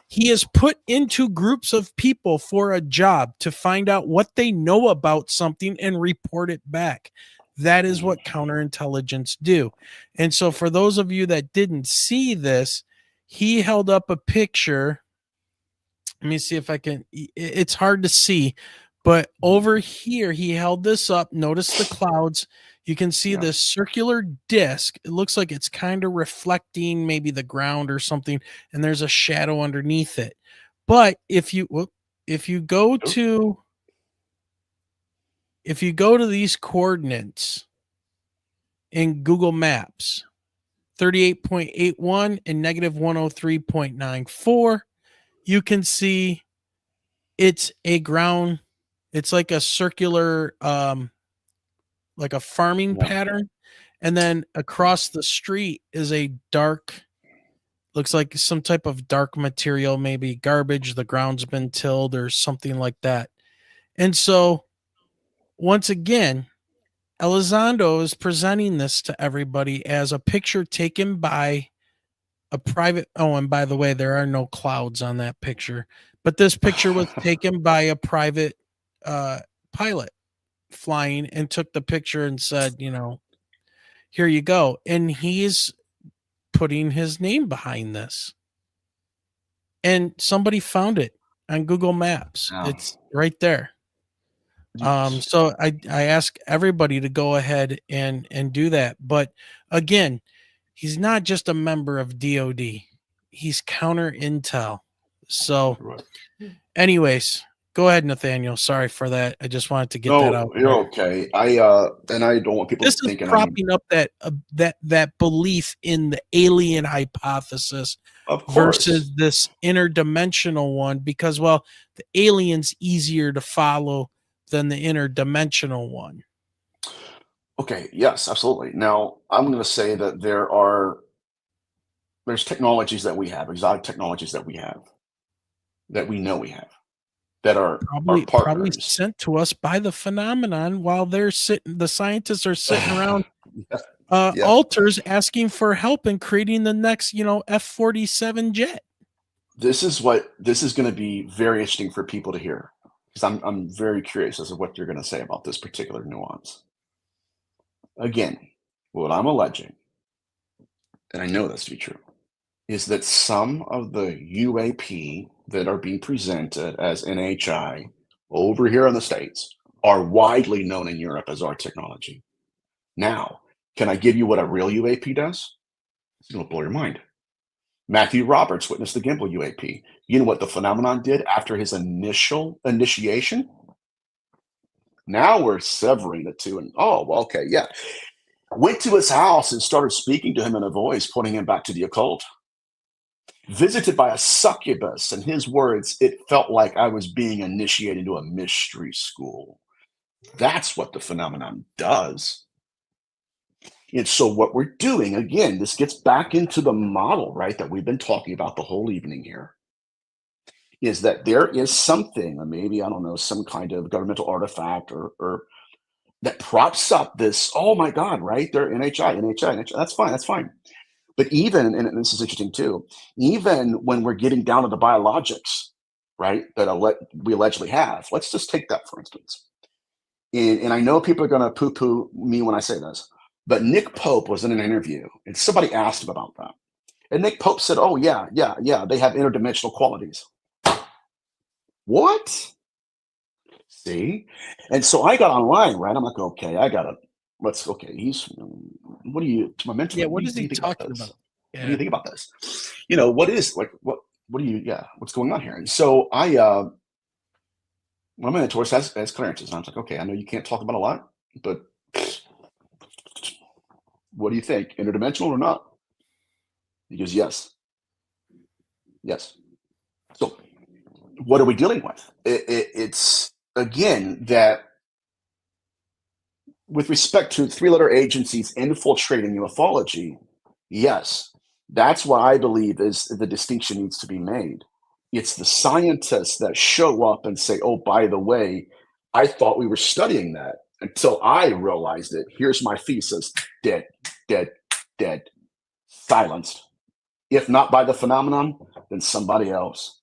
He is put into groups of people for a job to find out what they know about something and report it back. That is what counterintelligence do. And so for those of you that didn't see this, he held up a picture Let me see if I can. It's hard to see, but over here, he held this up. Notice the clouds. You can see Yeah. this circular disc. It looks like it's kind of reflecting maybe the ground or something, and there's a shadow underneath it. But if you go to these coordinates in Google Maps, 38.81 and negative 103.94, you can see it's a ground. It's like a circular, like a farming Yeah. pattern. And then across the street is a dark, looks like some type of dark material, maybe garbage. The ground's been tilled or something like that. And so, once again, Elizondo is presenting this to everybody as a picture taken by a private. Oh, and by the way, there are no clouds on that picture, but this picture was taken by a private pilot flying and took the picture and said, here you go. And he's putting his name behind this. And somebody found it on Google Maps. Yeah. It's right there. So I ask everybody to go ahead and do that. But again, he's not just a member of DOD. He's counter intel. So anyways, go ahead, Nathaniel. Sorry for that. I just wanted to get that out. No, you're okay. I don't want people This is thinking propping up that belief in the alien hypothesis of course. versus this interdimensional one, because the alien's easier to follow than the interdimensional one. Okay, yes, absolutely. Now, I'm going to say that there's technologies that we have, exotic technologies that we have, that we know we have, that are our Probably partners. sent to us by the phenomenon while the scientists are sitting around Yeah. altars asking for help in creating the next, F-47 jet. This is going to be very interesting for people to hear, because I'm very curious as to what you're going to say about this particular nuance. Again, what I'm alleging, and I know this to be true, is that some of the UAP that are being presented as NHI over here in the States are widely known in Europe as our technology. Now, can I give you what a real UAP does? It's going to blow your mind. Matthew Roberts witnessed the gimbal UAP. You know what the phenomenon did after his initial initiation? Now we're severing the two, and okay, yeah. Went to his house and started speaking to him in a voice, pointing him back to the occult. Visited by a succubus, in his words, it felt like I was being initiated into a mystery school. That's what the phenomenon does. And so what we're doing, again, this gets back into the model, right, that we've been talking about the whole evening here, is that there is something, or maybe, I don't know, some kind of governmental artifact or that props up this, oh my God, right? They're NHI. That's fine. But even, and this is interesting too, even when we're getting down to the biologics, right, that we allegedly have, let's just take that for instance. And I know people are going to poo-poo me when I say this, but Nick Pope was in an interview and somebody asked him about that. And Nick Pope said, oh, yeah, they have interdimensional qualities. What? See? And so I got online, right? I'm like, okay, what do you, to my mentor? Yeah, what is he talking about? Yeah. What do you think about this? What's going on here? And so one of my mentors has clearances. And I was like, okay, I know you can't talk about a lot, but what do you think? Interdimensional or not? He goes, yes. So what are we dealing with? It's, again, that with respect to three-letter agencies infiltrating ufology, yes, that's what I believe is the distinction needs to be made. It's the scientists that show up and say, oh, by the way, I thought we were studying that until I realized it. Here's my thesis. Dead. Silenced. If not by the phenomenon, then somebody else.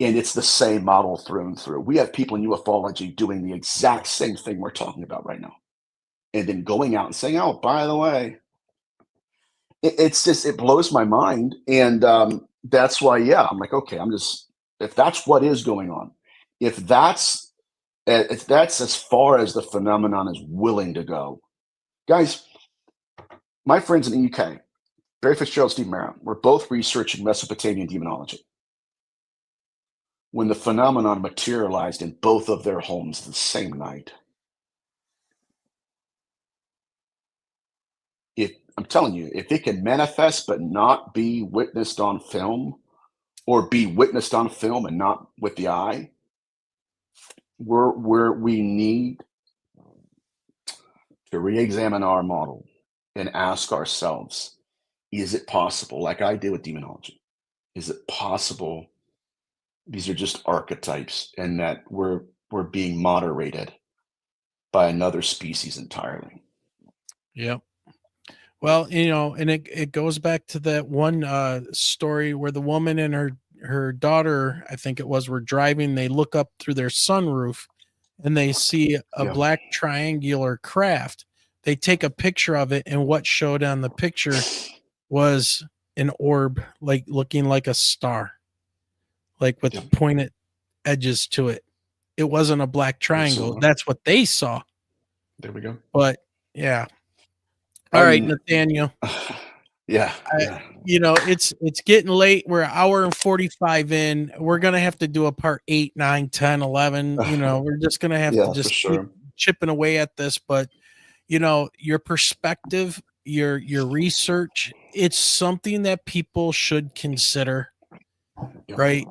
And it's the same model through and through. We have people in ufology doing the exact same thing we're talking about right now. And then going out and saying, oh, by the way, it blows my mind. And that's why, I'm like, okay, if that's what is going on, if that's as far as the phenomenon is willing to go, guys, my friends in the UK, Barry Fitzgerald, Steve Merritt, were both researching Mesopotamian demonology when the phenomenon materialized in both of their homes the same night. If I'm telling you, if it can manifest but not be witnessed on film, or be witnessed on film and not with the eye, we need to re-examine our model and ask ourselves, is it possible, like I did with demonology, is it possible these are just archetypes and that we're being moderated by another species entirely? Yep. Well, and it goes back to that one story where the woman and her daughter, I think it was, were driving. They look up through their sunroof and they see a Yeah. black triangular craft. They take a picture of it, and what showed on the picture was an orb, like looking like a star, like with Yeah. pointed edges to it. It wasn't a black triangle. Absolutely. That's what they saw. There we go. But yeah. All right, Nathaniel. Yeah. It's getting late. We're an hour and 45 in. We're going to have to do a part 8, 9, 10, 11. We're just going to have to just keep chipping away at this. But, your perspective, your research, it's something that people should consider, right?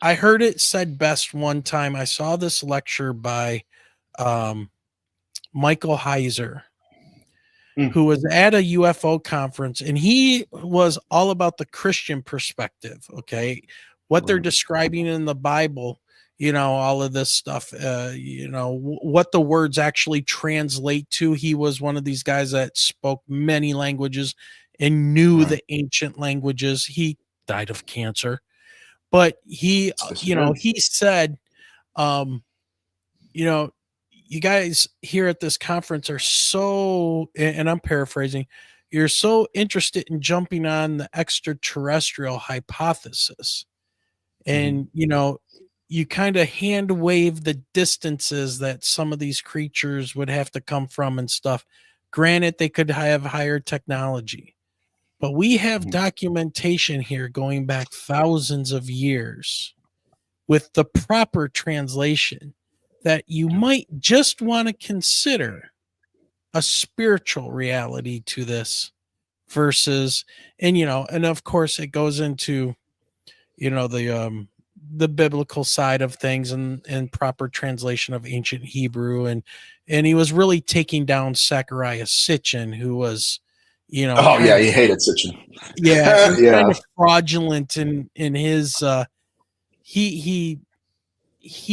I heard it said best one time. I saw this lecture by Michael Heiser, who was at a UFO conference, and he was all about the Christian perspective. Okay. What they're describing in the Bible, all of this stuff, what the words actually translate to. He was one of these guys that spoke many languages and knew the ancient languages. He died of cancer, but he said, you guys here at this conference are so, and I'm paraphrasing, you're so interested in jumping on the extraterrestrial hypothesis. And, you kind of hand wave the distances that some of these creatures would have to come from and stuff. Granted, they could have higher technology, but we have documentation here going back thousands of years with the proper translation that you might just want to consider a spiritual reality to this versus, and of course it goes into, the biblical side of things and proper translation of ancient Hebrew. And he was really taking down Zechariah Sitchin, who was, he hated Sitchin. Yeah. Kind of fraudulent in his, he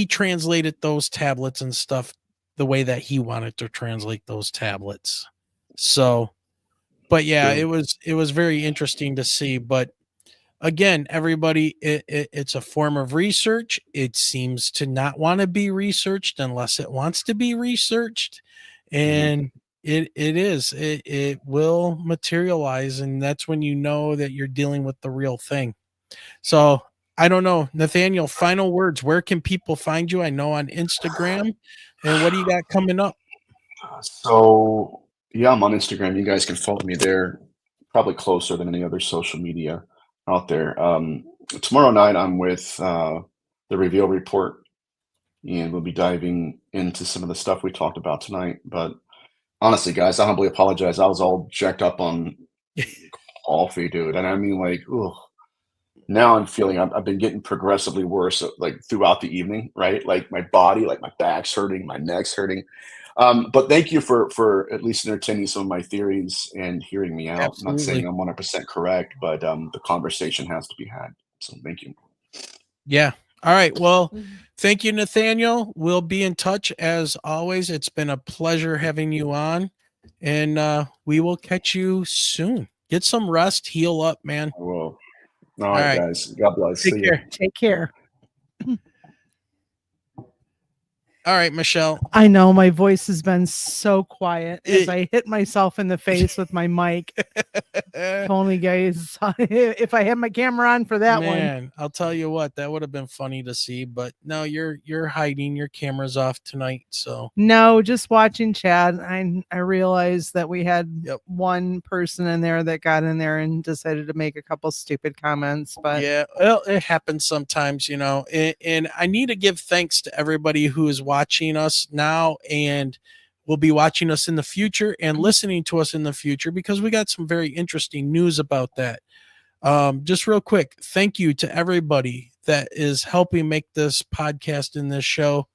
translated those tablets and stuff the way that he wanted to translate those tablets. So, but yeah, it was very interesting to see. But again, everybody, it's a form of research. It seems to not want to be researched unless it wants to be researched. And it will materialize. And that's when you know that you're dealing with the real thing. So I don't know, Nathaniel, final words. Where can people find you? I know on Instagram. And what do you got coming up? So yeah, I'm on Instagram. You guys can follow me there, probably closer than any other social media out there. Tomorrow night I'm with the Reveal Report, and we'll be diving into some of the stuff we talked about tonight. But honestly, guys, I humbly apologize. I was all jacked up on coffee, dude. And I mean, like, now I'm feeling I've been getting progressively worse, like throughout the evening, right? Like my body, like my back's hurting, my neck's hurting. But thank you for at least entertaining some of my theories and hearing me out. Absolutely. I'm not saying I'm 100% correct, but the conversation has to be had. So thank you. Yeah. All right. Well, thank you, Nathaniel. We'll be in touch as always. It's been a pleasure having you on, and we will catch you soon. Get some rest, heal up, man. I will. All right, guys. God bless. Take care. Take care. All right, Michelle. I know my voice has been so quiet as I hit myself in the face with my mic. If only guys saw if I had my camera on for that one. Man, I'll tell you what, that would have been funny to see, but no, you're hiding, your camera's off tonight, so No, just watching Chad. I realized that we had Yep. one person in there that got in there and decided to make a couple stupid comments, but yeah, well, it happens sometimes, you know. And I need to give thanks to everybody who is watching us now and will be watching us in the future and listening to us in the future, because we got some very interesting news about that. Just real quick, thank you to everybody that is helping make this podcast and this show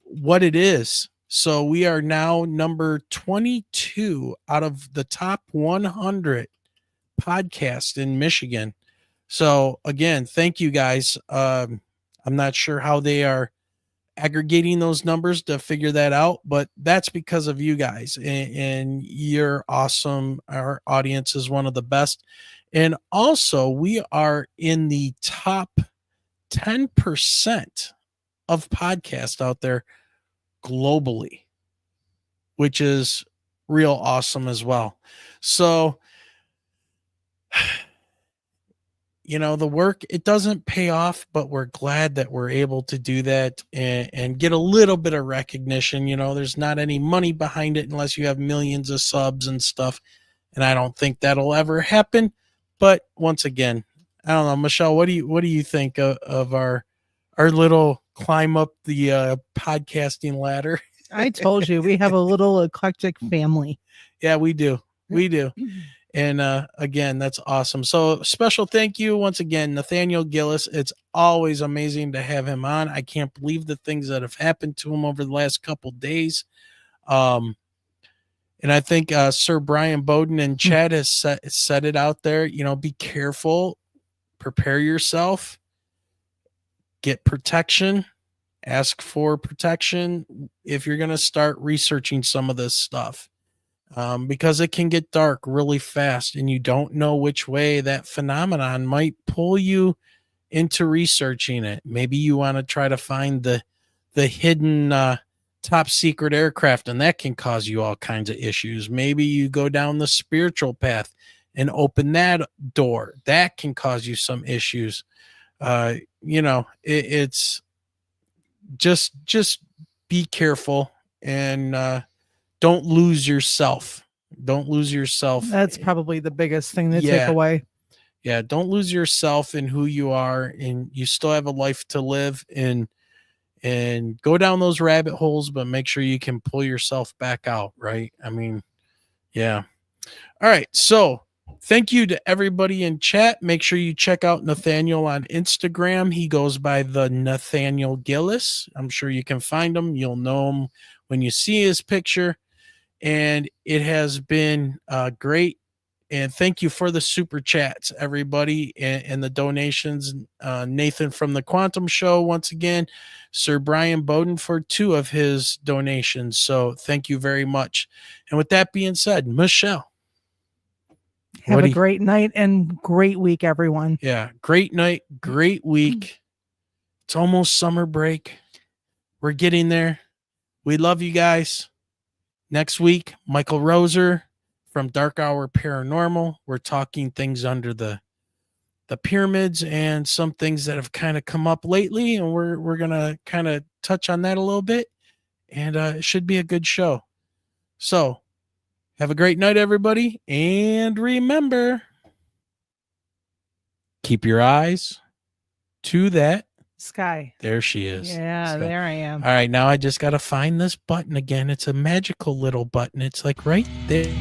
what it is. So we are now number 22 out of the top 100 podcasts in Michigan. So again, thank you guys. I'm not sure how they are aggregating those numbers to figure that out, but that's because of you guys, and you're awesome. Our audience is one of the best. And also, we are in the top 10% of podcasts out there globally, which is real awesome as well. So, you know, the work, it doesn't pay off, but we're glad that we're able to do that and get a little bit of recognition. You know, there's not any money behind it unless you have millions of subs and stuff. And I don't think that'll ever happen. But once again, I don't know, Michelle, what do you think of our little climb up the podcasting ladder? I told you we have a little eclectic family. Yeah, we do. We do. And again, that's awesome. So special thank you once again, Nathaniel Gillis. It's always amazing to have him on. I can't believe the things that have happened to him over the last couple days. And I think Sir Brian Bowden and Chad has set it out there. You know, be careful, prepare yourself, get protection, ask for protection if you're going to start researching some of this stuff. Because it can get dark really fast and you don't know which way that phenomenon might pull you into researching it. Maybe you want to try to find the hidden top secret aircraft, and that can cause you all kinds of issues. Maybe you go down the spiritual path and open that door. That can cause you some issues. You know, it's just be careful and don't lose yourself. Don't lose yourself. That's probably the biggest thing to take away. Yeah, don't lose yourself in who you are, and you still have a life to live, and go down those rabbit holes, but make sure you can pull yourself back out, right? I mean, yeah. All right, so thank you to everybody in chat. Make sure you check out Nathaniel on Instagram. He goes by the Nathaniel Gillis. I'm sure you can find him. You'll know him when you see his picture. And it has been great. And thank you for the super chats, everybody, and the donations. Nathan from the Quantum Show, once again, Sir Brian Bowden for 2 of his donations. So thank you very much. And with that being said, Michelle. Have a great night and great week, everyone. Yeah, great night, great week. It's almost summer break. We're getting there. We love you guys. Next week, Michael Roser from Dark Hour Paranormal. We're talking things under the pyramids and some things that have kind of come up lately, and we're gonna kind of touch on that a little bit, and it should be a good show. So have a great night, everybody, and remember, keep your eyes to that sky. There she is. Yeah, Sky. there I am. All right, now I just got to find this button again. It's a magical little button. It's like right there.